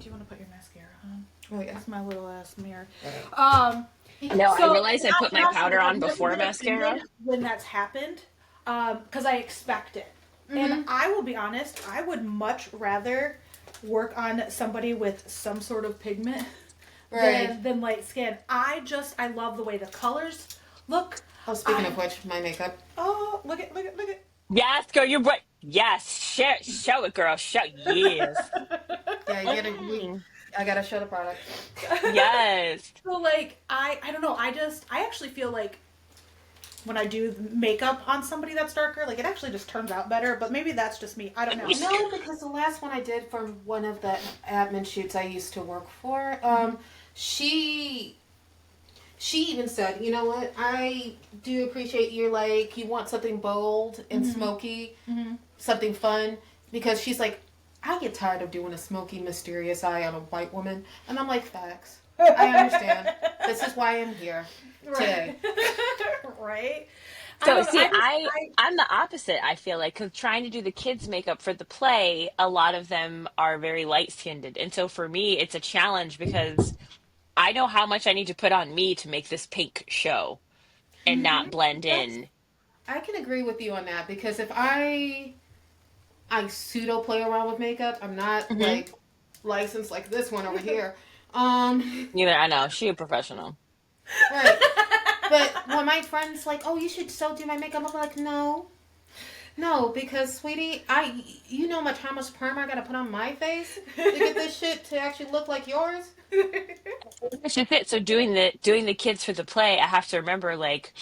you want to put your mascara on? Oh yeah. That's my little ass mirror. Um, No, I so realized I put and my powder I've on never before been mascara. offended when that's happened, because I expect it. And I will be honest, I would much rather work on somebody with some sort of pigment Right. than light skin. I love the way the colors look. Oh, speaking of which, my makeup. Oh, look at. Yes, girl, you're right. Yes, show it, girl. Show yes. Yeah, you gotta. Mm. I gotta show the product. Yes. So like I don't know. I actually feel like when I do makeup on somebody that's darker, like it actually just turns out better. But maybe that's just me. I don't know. No, because the last one I did for one of the admin shoots I used to work for, she even said, you know what, I do appreciate you, like, you want something bold and smoky, something fun, because she's like, I get tired of doing a smoky, mysterious eye on a white woman, and I'm like, facts. I understand. This is why I'm here today. Right. I So don't know. see, I I'm the opposite. I feel like because trying to do the kids' makeup for the play, a lot of them are very light skinned, and so for me, it's a challenge because I know how much I need to put on me to make this pink show and not blend That's, in. I can agree with you on that, because if I pseudo play around with makeup. I'm not Hmm. like licensed like this one over here. Neither I know she a professional. Right. But when my friends like, oh, you should so do my makeup, I'm like, no, no, because sweetie, you know how much primer I gotta put on my face to get this shit to actually look like yours. That's just it. So doing the kids for the play, I have to remember like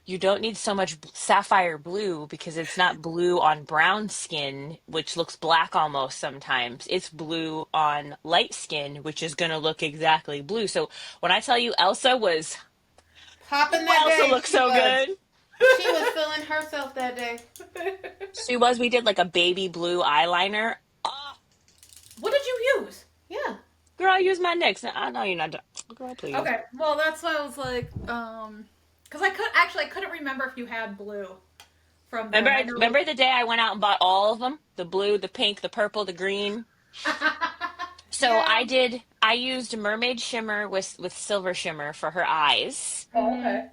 you don't need so much sapphire blue because it's not blue on brown skin, which looks black almost sometimes. It's blue on light skin, which is going to look exactly blue. So when I tell you Elsa was, Popping that Elsa day, looks so good. She was feeling herself that day. She was. We did like a baby blue eyeliner. Oh, What did you use? Yeah. girl, use my next. I know you're not. Girl, please. Okay. Well, that's why I was like, because I couldn't remember if you had blue from them. I know. Remember the day I went out and bought all of them? The blue, the pink, the purple, the green. So Yeah. I used mermaid shimmer with silver shimmer for her eyes. Oh, okay.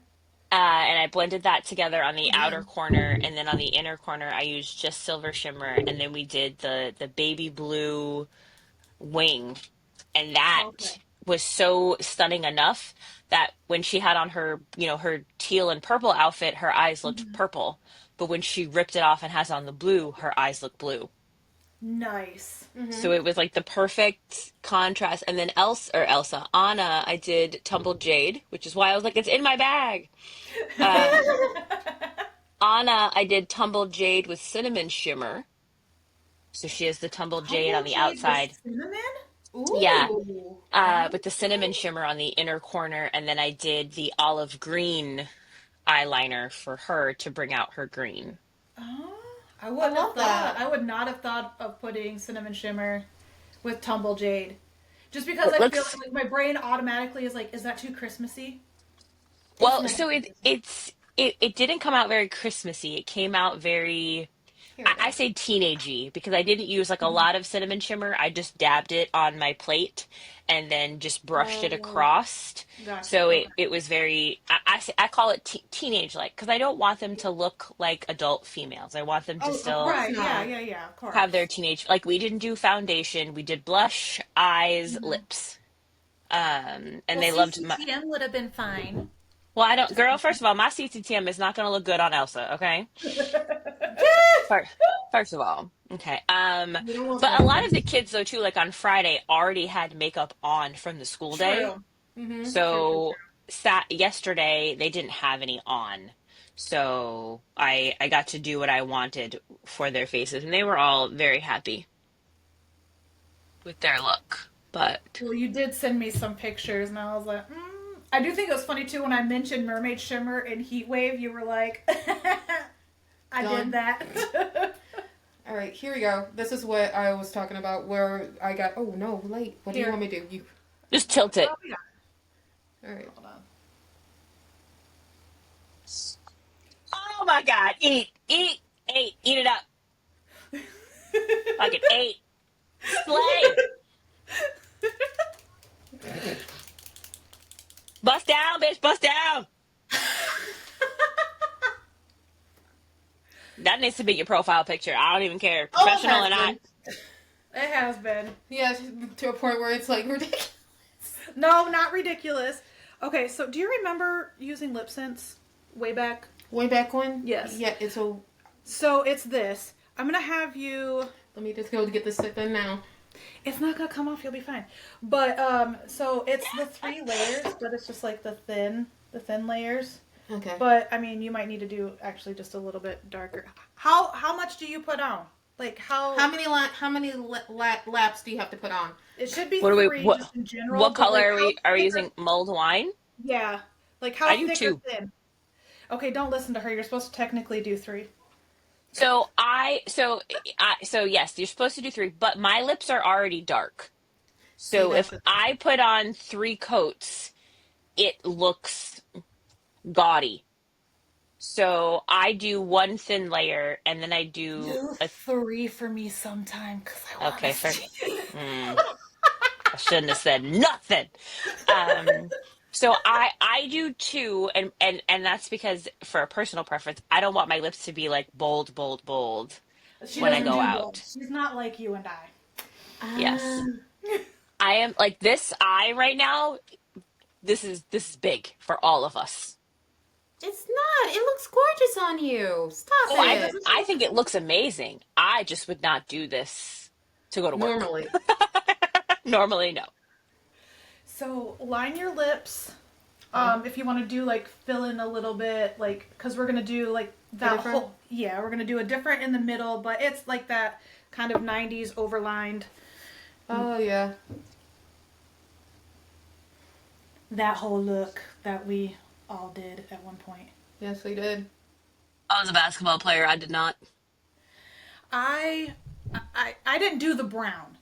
And I blended that together on the outer Mhm. corner, and then on the inner corner, I used just silver shimmer, and then we did the baby blue wing, and that Okay. was so stunning enough that when she had on her, her teal and purple outfit, her eyes looked Mhm. purple, but when she ripped it off and has on the blue, her eyes look blue. Nice. So Mhm. it was like the perfect contrast. And then Anna, I did tumbled jade, which is why I was like, it's in my bag. Um, Anna, I did tumbled jade with cinnamon shimmer. So she has the tumbled jade on Humble the jade with outside. cinnamon? Yeah, Ooh. with the cinnamon Oh. shimmer on the inner corner. And then I did the olive green eyeliner for her to bring out her green. Oh, I I wouldn't have love thought. that. I would not have thought of putting cinnamon shimmer with tumble jade, just because It I feel looks like my brain automatically is like, is that too Christmassy? It's well, not. so it didn't come out very Christmassy. It came out very Here we I go. say teenagey because I didn't use like a lot of cinnamon shimmer. I just dabbed it on my plate and then just brushed it Oh. across. Gotcha. So Okay. it was very I call it teenage like because I don't want them to look like adult females. I want them to Oh, of still course Right. Yeah. not. Yeah. Yeah. Of have their course. teenage like we didn't do foundation. We did blush, eyes, Mhm. lips. And Well, they loved my CCTM would have been fine. well, I don't Just girl, first of all, my CCTM is not gonna look good on Elsa, okay? Yeah. First of all, okay. You don't want But a that. lot of the kids though too, like on Friday, already had makeup on from the school day. true. Mhm. True. True. So sat yesterday, they didn't have any on. So I got to do what I wanted for their faces, and they were all very happy with their look. But Well, you did send me some pictures, and I was like, I do think it was funny too when I mentioned Mermaid Shimmer and Heat Wave. You were like, I did Done. that. All right, here we go. This is what I was talking about where I got. Oh no, late. What do you Here. want me to do? You. just tilt Oh it. yeah. All right. Hold on. Oh my God! Eat it up. Fucking ate. Slay. Bust down, bitch. Bust down. That needs to be your profile picture. I don't even care. Oh, it Professional has or not. been. It has been. Yeah, to a point where it's like ridiculous. No, not ridiculous. Okay, so do you remember using lip sense way back? Way back when. Yes. Yeah, it's a. So it's this. I'm gonna have you. Let me just go to get this sip in now. It's not gonna come off. You'll be fine. But so it's the 3 layers, but it's just like the thin layers. Okay. But I mean, you might need to do actually just a little bit darker. How much do you put on? Like how? Laps do you have to put on? It should be What do we? three What? just in general. What But color like are how we? Are we thick using mulled wine? yeah. Like how I do thick or two. thin? Okay, don't listen to her. You're supposed to technically do 3. So yes, you're supposed to do three, but my lips are already dark. See, So that's if the thing. I put on 3 coats, it looks gaudy. So I do one thin layer, and then I do Do a 3 for me sometime, cause I want to okay. Fair. see. Mm, I shouldn't have said nothing. Um, so I do two, and that's because for a personal preference, I don't want my lips to be like bold, bold, bold She when I doesn't go do both. out. She's not like you and I. Yes, Um, I am like this eye right now. This is big for all of us. it's not. It looks gorgeous on you. Stop Oh, She it. doesn't I look think it looks amazing. I just would not do this to go to work. Normally. Normally, no. so. Line your lips. Okay. If you want to do like fill in a little bit, like because we're gonna do like that different? whole yeah, we're gonna do a different in the middle, but it's like that kind of 90s overlined Oh yeah. that whole look that we all did at one point. Yes, we did. I was a basketball player. I did not. I didn't do the brown.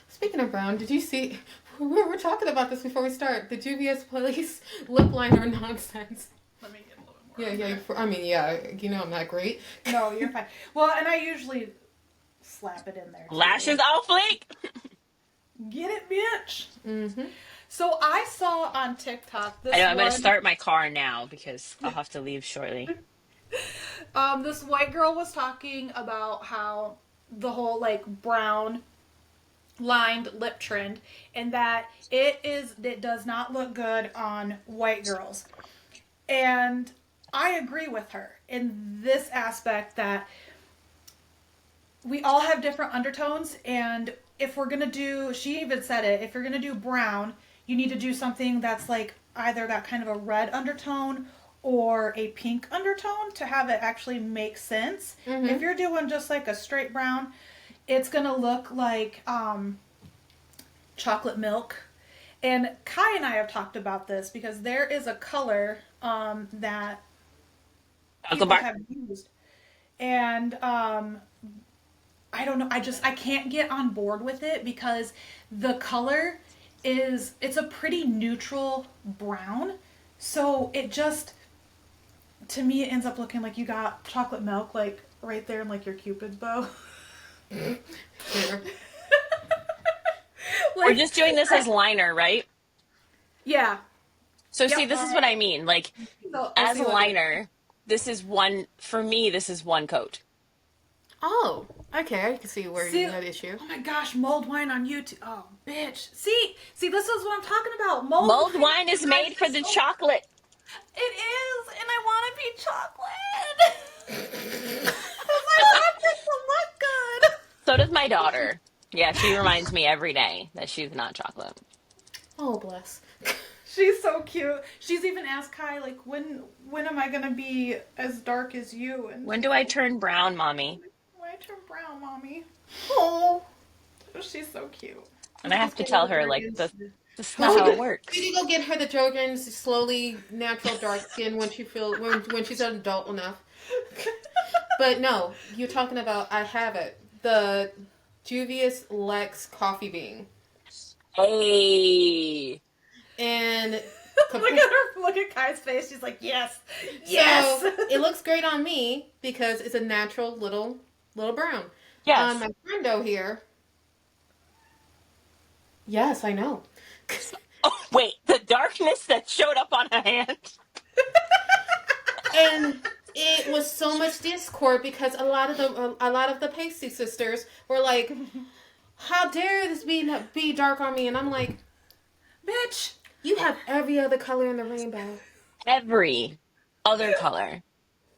Speaking of brown, did you see? We were talking about this before we start. The Juvia's Place lip liner nonsense. Let me get a little bit more. Yeah, yeah. I mean, yeah. You know, I'm not great. No, you're fine. Well, and I usually slap it in there too. Lashes on fleek. Get it, bitch. Mm-hmm. So I saw on TikTok this I know I'm going to one. start my car now because I'll have to leave shortly. This white girl was talking about how the whole like brown lined lip trend, and that it does not look good on white girls. And I agree with her in this aspect that we all have different undertones, and if we're gonna do, she even said it, if you're gonna do brown, you need to do something that's like either that kind of a red undertone or a pink undertone to have it actually make sense. If you're doing just like a straight brown, it's gonna look like chocolate milk. And Kai and I have talked about this because there is a color that Uncle people Bar. have used, and I don't know. I can't get on board with it because the color it's a pretty neutral brown. So it just, to me, it ends up looking like you got chocolate milk like right there in like your Cupid's bow. Sure. We're just doing this as liner, right? Yeah. So Yep. see, this is what I mean. Like, So I as see a what it is. liner, for me, this is one coat. Oh, okay. I can see where See, you had issue. oh my gosh, mulled wine on YouTube. Oh, bitch. See, this is what I'm talking about. Mulled wine is made for the chocolate. It is, and I want to be chocolate. 'Cause I want it to look good. So does my daughter. Yeah, she reminds me every day that she's not chocolate. Oh, bless. She's so cute. She's even asked Kai, like, when am I gonna be as dark as you? And When do I turn brown, mommy? when I turn brown, mommy. Oh, she's so cute. And I have to tell her, like, this is not We how could, it works. we could go get her the Jergens slowly natural dark skin when when she's an adult enough. But no, you're talking about, I have it. The Juvia's Lex coffee bean. Hey. And Look at her. Look at Kai's face. She's like, yes, yes. so it looks great on me because it's a natural little brown. Yes. My friendo here. Yes, I know. Oh, wait, the darkness that showed up on her hand. And it was so much discord because a lot of the pasty sisters were like, "How dare this be dark on me?" And I'm like, Bitch. "You have every other color in the rainbow Every other color.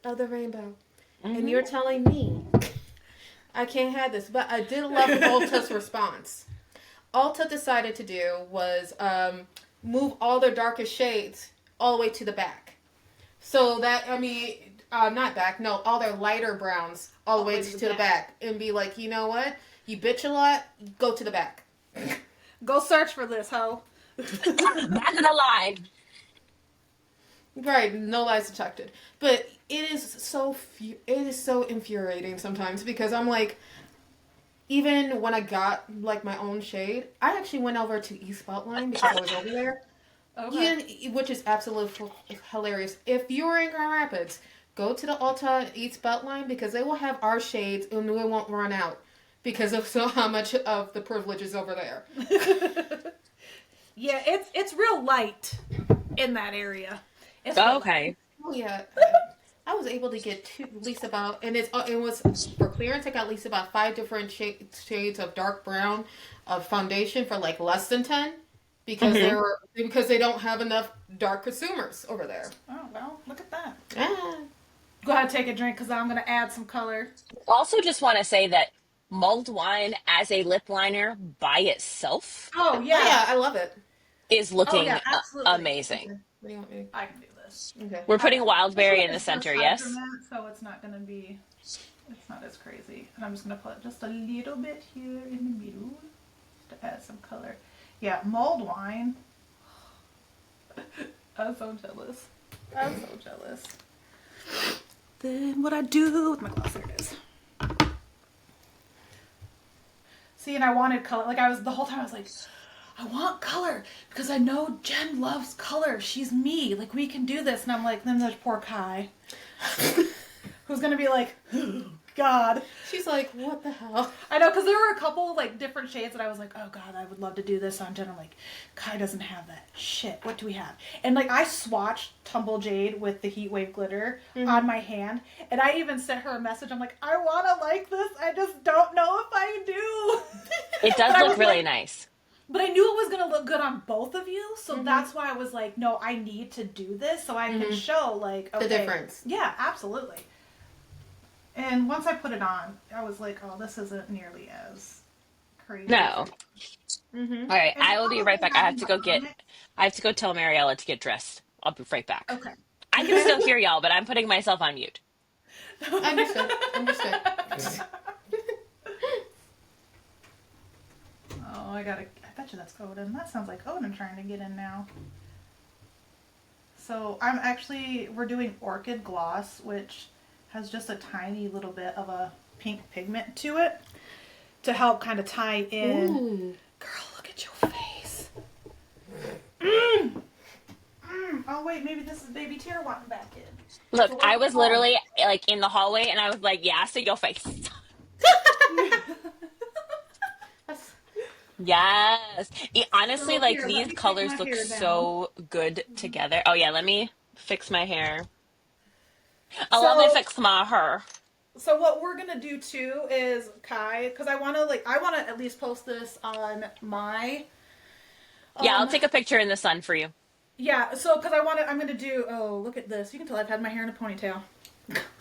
of the rainbow, Mm-hmm. and you're telling me I can't have this." But I did love Ulta's response. Ulta decided to do was move all their darkest shades all the way to the back. So that, I mean, not back, no, all their lighter browns all the way to the back. And be like, you know what? You bitch a lot, go to the back. Go search for this, ho. Back of the line. Right, no lies detected. But it is so infuriating sometimes because I'm like, even when I got like my own shade, I actually went over to East Beltline because I was over there. Okay. Which is absolutely hilarious. If you're in Grand Rapids, go to the Ulta East Beltline because they will have our shades and we won't run out because of how much of the privilege is over there. Yeah, it's real light in that area. It's Oh, okay. Oh yeah, I was able to get at least about, and it was for clearance. I got at least about 5 different shades of dark brown of foundation for like less than 10 because because they don't have enough dark consumers over there. Oh well, look at that. Ah. Go ahead and take a drink because I'm gonna add some color. Also, just want to say that mulled wine as a lip liner by itself Oh Oh, yeah. yeah, I love it. is looking yeah, absolutely. amazing. Okay. What do you want me I can do this. to? Okay. We're putting wildberry in the It's just center, yes? hydromat, so it's not gonna be. It's not as crazy. And I'm just gonna put just a little bit here in the middle to add some color. Yeah, mulled wine. I'm so jealous. I'm so jealous. Then what I do with my gloss, there it is. See, and I wanted color. Like the whole time I was like, I want color because I know Jen loves color. She's me. Like we can do this. And I'm like, then there's poor Kai, who's gonna be like, God. She's like, what the hell? I know, because there were a couple like different shades that I was like, oh God, I would love to do this on Jen. I'm like, Kai doesn't have that. Shit, what do we have? And like I swatched Tumble Jade with the Heat Wave glitter on my hand, and I even sent her a message. I'm like, I want to like this. I just don't know if I do. It But does I look was really like, nice. but I knew it was gonna look good on both of you, so that's why I was like, no, I need to do this so I can show like okay, The difference. Yeah, absolutely. And once I put it on, I was like, oh, this isn't nearly as crazy. No. Mm-hmm. All right, And I will be probably right back. have enough on it. I have to go tell Mariella to get dressed. I'll be right back. Okay. I can still hear y'all, but I'm putting myself on mute. Understood. Understood. Oh, I bet you that's Odin. That sounds like Odin trying to get in now. So we're doing Orchid Gloss, which has just a tiny little bit of a pink pigment to it to help kind of tie in. Ooh. Girl, look at your face. Mm. Oh wait, maybe this is baby tear wanting back in. Look, So I what's was it called? literally like in the hallway and I was like, yeah, see your face. That's, Yes. Honestly, So like here, let these me take colors my look hair down. so good together. Oh yeah, let me fix my hair. Oh, let me So fix my hair. So what we're gonna do too is Kai, because I wanna at least post this on my Yeah, I'll um take a picture in the sun for you. yeah. So because I'm gonna do. Oh, look at this! You can tell I've had my hair in a ponytail.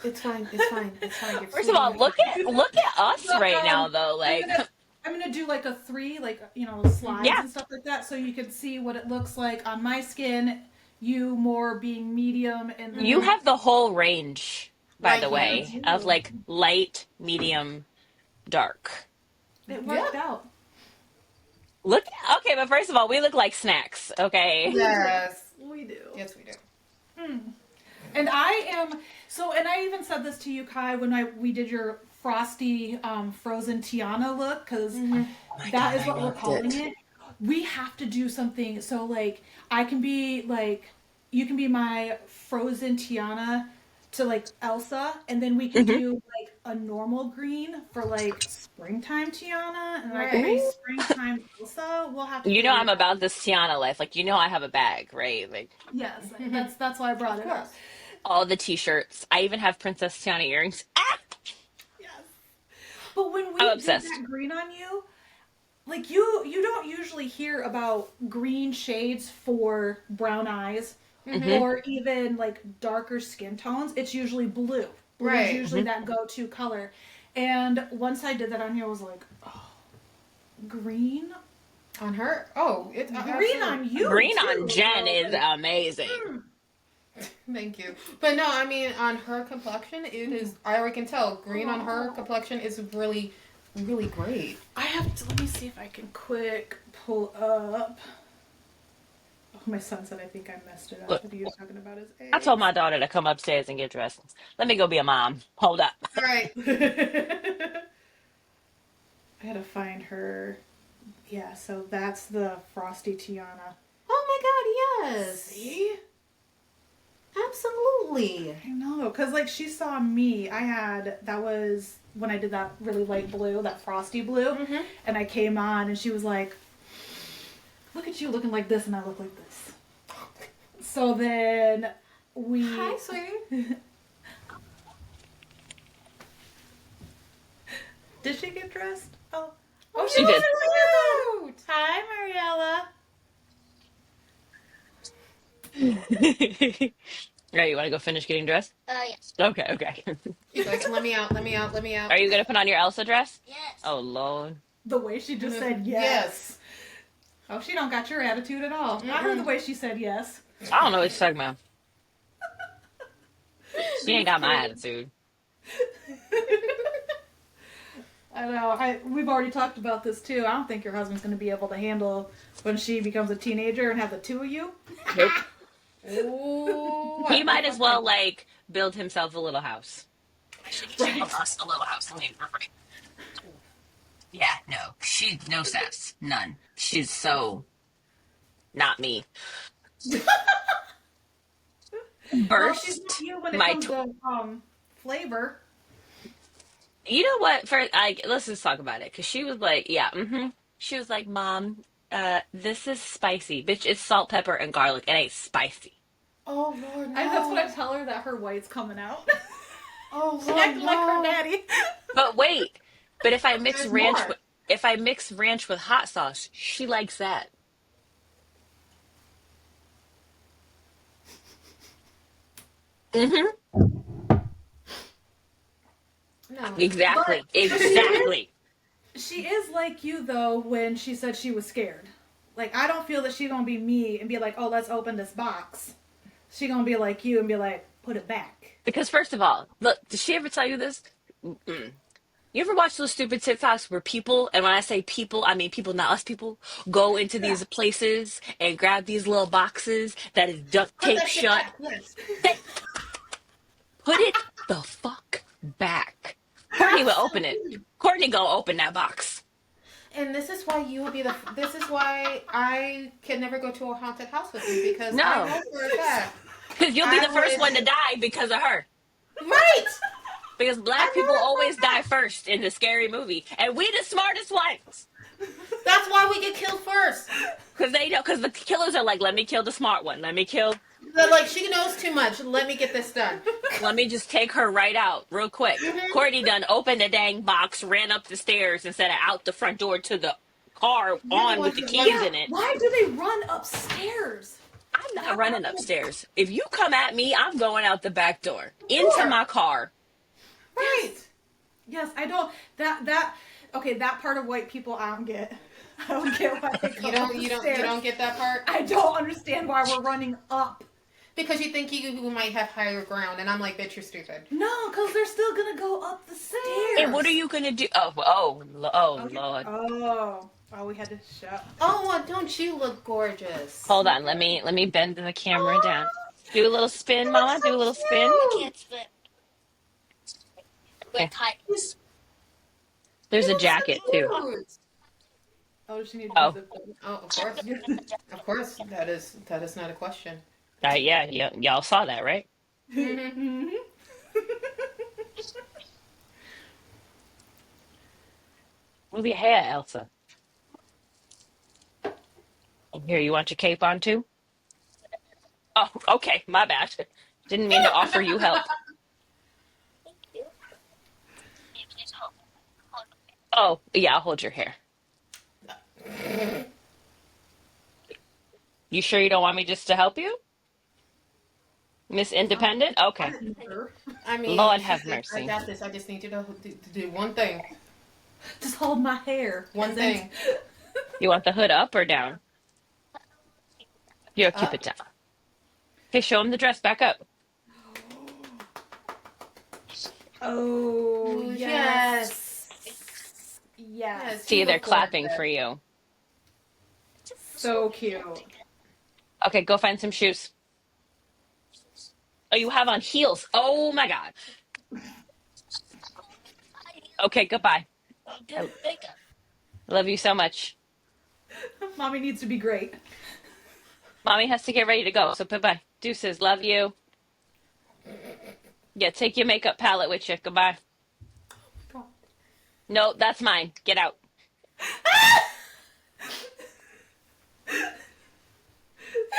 it's fine. It's fine. It's fine. You're First of sweet all, enough. look at us But right now though. I'm Like, gonna I'm gonna do like a three slides yeah, and stuff like that, so you can see what it looks like on my skin. You more being medium, and you then Mm-hmm. have the whole range, by the Light I medium. way, of do. like light, medium, dark. It Yeah. worked out. Look, okay, but first of all, we look like snacks, okay? We do. Yes. We do. Yes, we do. And I am and I even said this to you, Kai, when we did your frosty frozen Tiana look, because Mm-hmm. Oh my that God, is I what we're loved calling it. it. We have to do something. So like I can be like you can be my frozen Tiana to like Elsa, and then we can Hmm. do like a normal green for like springtime Tiana, and I could be Right. Ooh. springtime Elsa. We'll have to You know figure I'm it out. about this Tiana life. Like, you know I have a bag, right? Like, Yes, that's why I brought Of it up. course. all the t-shirts. I even have Princess Tiana earrings. Ah! Yes. But when I'm we did obsessed. that green on you, like you don't usually hear about green shades for brown eyes Mm-hmm. Hmm. or even like darker skin tones. It's usually blue. Blue is Right. usually Hmm. that go-to color. And once I did that on here, I was like, oh, green, On her. Oh, it's green absolutely. on you Green on too. Jen So is like, amazing. Thank you. But no, I mean, on her complexion, it is. I already can tell. Green on her complexion is really, really great. I have to let me see if I can quick pull up. Oh, my son said I think I messed it up Look, when he was talking about his I told my eggs. daughter to come upstairs and get dressed. Let me go be a mom. Hold up. All right. I had to find her. Yeah, so that's the Frosty Tiana. Oh my God! Yes. See? Absolutely. I know, because like she saw me. That was when I did that really light blue, that frosty blue. Mm-hmm. And I came on and she was like, look at you looking like this and I look like this. So then we. Hi, sweetie. Did she get dressed? Oh. Oh, She you did. look cute. Hi, Mariella. Right, you want to go finish getting dressed? Yes. Okay, okay. She's like, let me out. Let me out. Let me out. Are you gonna put on your Elsa dress? Yes. Oh Lord. The way she just said yes. Yes. Oh, she don't got your attitude at all. I heard the way she said yes. I don't know what you're talking about. She ain't got my attitude. I know. We've already talked about this too. I don't think your husband's going to be able to handle when she becomes a teenager and have the two of you. Nope. Ooh. He might as well like build himself a little house. She built us a little house. I mean, for free. Yeah, no. She no sass. None. She's so not me. Well, she's not Burst you when it my comes tw- to flavor. You know what? First, let's just talk about it because she was like, yeah, She was like, Mom, this is spicy, bitch. It's salt, pepper, and garlic. It ain't spicy. Oh Lord, That's what I no. tell her, that her white's coming out. Oh She Lord, acting like her no. daddy. But wait, but There's more. if I mix ranch with hot sauce, she likes that. hmm No. But Exactly. she is Exactly. like you though when she said she was scared. Like I don't feel that she's gonna be me and be like, oh, let's open this box. She gonna be like you and be like, put it back. Because first of all, look, did she ever tell you this? Mm-mm. You ever watch those stupid TikToks where people, and when I say people, I mean people, not us people, go into Yeah. these places and grab these little boxes that is duct Put tape that shit shut? back. Yes. They put it the fuck back. Courtney will open it. Absolutely. Courtney gonna open that box. And this is why you will be the. This is why I can never go to a haunted house with you because I No, know for a fact because you'll be I the first one to would. die because of her. Right. Because I black people know that for always a die fact. first in the scary movie, and we the smartest ones. That's why we get killed first. Because they know, because the killers are like, let me kill the smart one. They're like, she knows too much. Let me get this done. Let me just take her right out real quick. hmm Courtney done opened the dang box, ran up the stairs instead of out the front door to the car You're the on one with the who's keys running. Yeah. in it. Why do they run upstairs? I'm not That running upstairs. If you come at me, I'm going out the back door into Sure. my car. Right. Yes, I don't. That. Okay, that part of white people I don't get. I don't get why they go You up don't. the You don't. You stairs. don't get that part I don't understand why we're running up. because you think you might have higher ground, and I'm like, bitch, you're stupid. No, because they're still gonna go up the And what are stairs. you gonna do? Oh, Okay. Lord. Oh, we had to shut. Oh, well, don't you look gorgeous? Hold on. Let me bend the camera Oh, down. Do a little spin, you look Mama. Do a so little spin. cute. Okay. There's You a look so jacket too. cute. Oh, does she need to be Oh, zipped up? Oh, of course. Of course. That is not a question. yeah. Y'all saw that, right? hmm Mhm. Move your hair, Elsa. Here, you want your cape on too? Oh, okay. My bad. Didn't mean to offer you help. Oh, yeah, I'll hold your hair. You sure you don't want me just to help you? Miss Independent? I Okay. didn't know. I mean, Lord she's have like, I mercy. got this. I just need you to do one thing. Just hold my hair. One As in- thing. You want the hood up or down? You'll keep Up. it down. Okay, show him the dress back up. Oh, Ooh, yes. Yes, Yes. See, you they're look gorgeous. clapping for you. So cute. Okay, go find some shoes. Oh, you have on heels. Oh my God. Okay, goodbye. I love you so much. Mommy needs to be great. Mommy has to get ready to go, so bye-bye. Deuces, love you. Yeah, take your makeup palette with you. Goodbye. No, that's mine. Get out.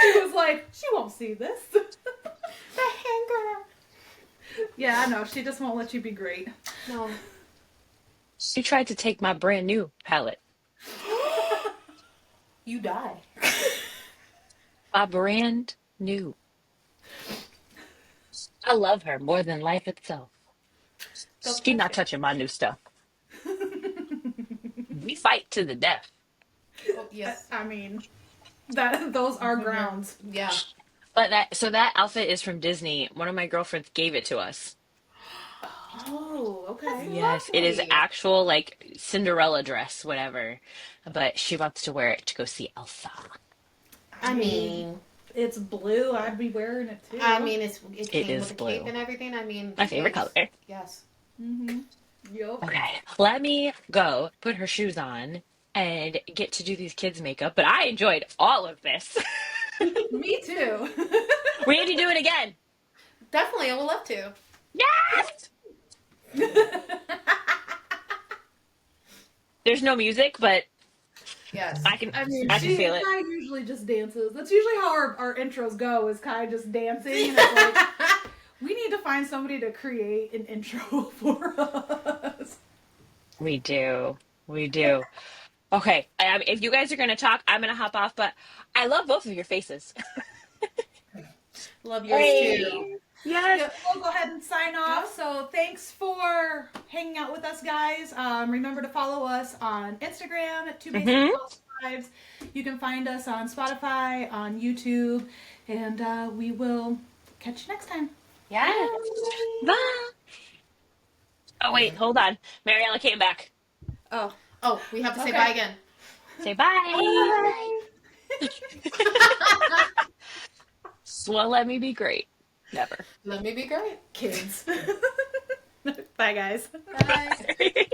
She was like, she won't see this. The hanger. Yeah, I know. She just won't let you be great. No. She tried to take my brand new palette. You die. My brand new. I love her more than life itself. Don't She touch not it. touching my new stuff. We fight to the death. Oh, yes. I mean, those are grounds. Yeah. But that outfit is from Disney. One of my girlfriends gave it to us. Oh, okay. Yes, it is Lovely. actual like Cinderella dress, whatever. But she wants to wear it to go see Elsa. I mean, It's blue. I'd be wearing it too. it It came is with the cape blue. and everything. I mean, My favorite yes. color. Yes. Mm-hmm. Yup. Okay, let me go put her shoes on and get to do these kids' makeup. But I enjoyed all of this. Me too. We need to do it again. Definitely, I would love to. Yes! There's no music, but Yes. I can I mean, I can feel it. Kai usually just dances. That's usually how our intros go. Is Kai just dancing? And it's like we need to find somebody to create an intro for us. We do. We do. Okay. If you guys are going to talk, I'm going to hop off, but I love both of your faces. Love yours too. Hey. Yes. Yeah, we'll go ahead and sign Yeah. off. So thanks for hanging out with us, guys. Remember to follow us on Instagram at Two Basic Hmm. Housewives. You can find us on Spotify, on YouTube, and we will catch you next time. Yes. Bye. Bye. Oh, wait. Hold on. Mariella came back. Oh, Oh, we have to say okay. bye again. Say bye. Bye. Well, let me be great. Never. Let me be great. Kids. Bye, guys. Bye. Bye.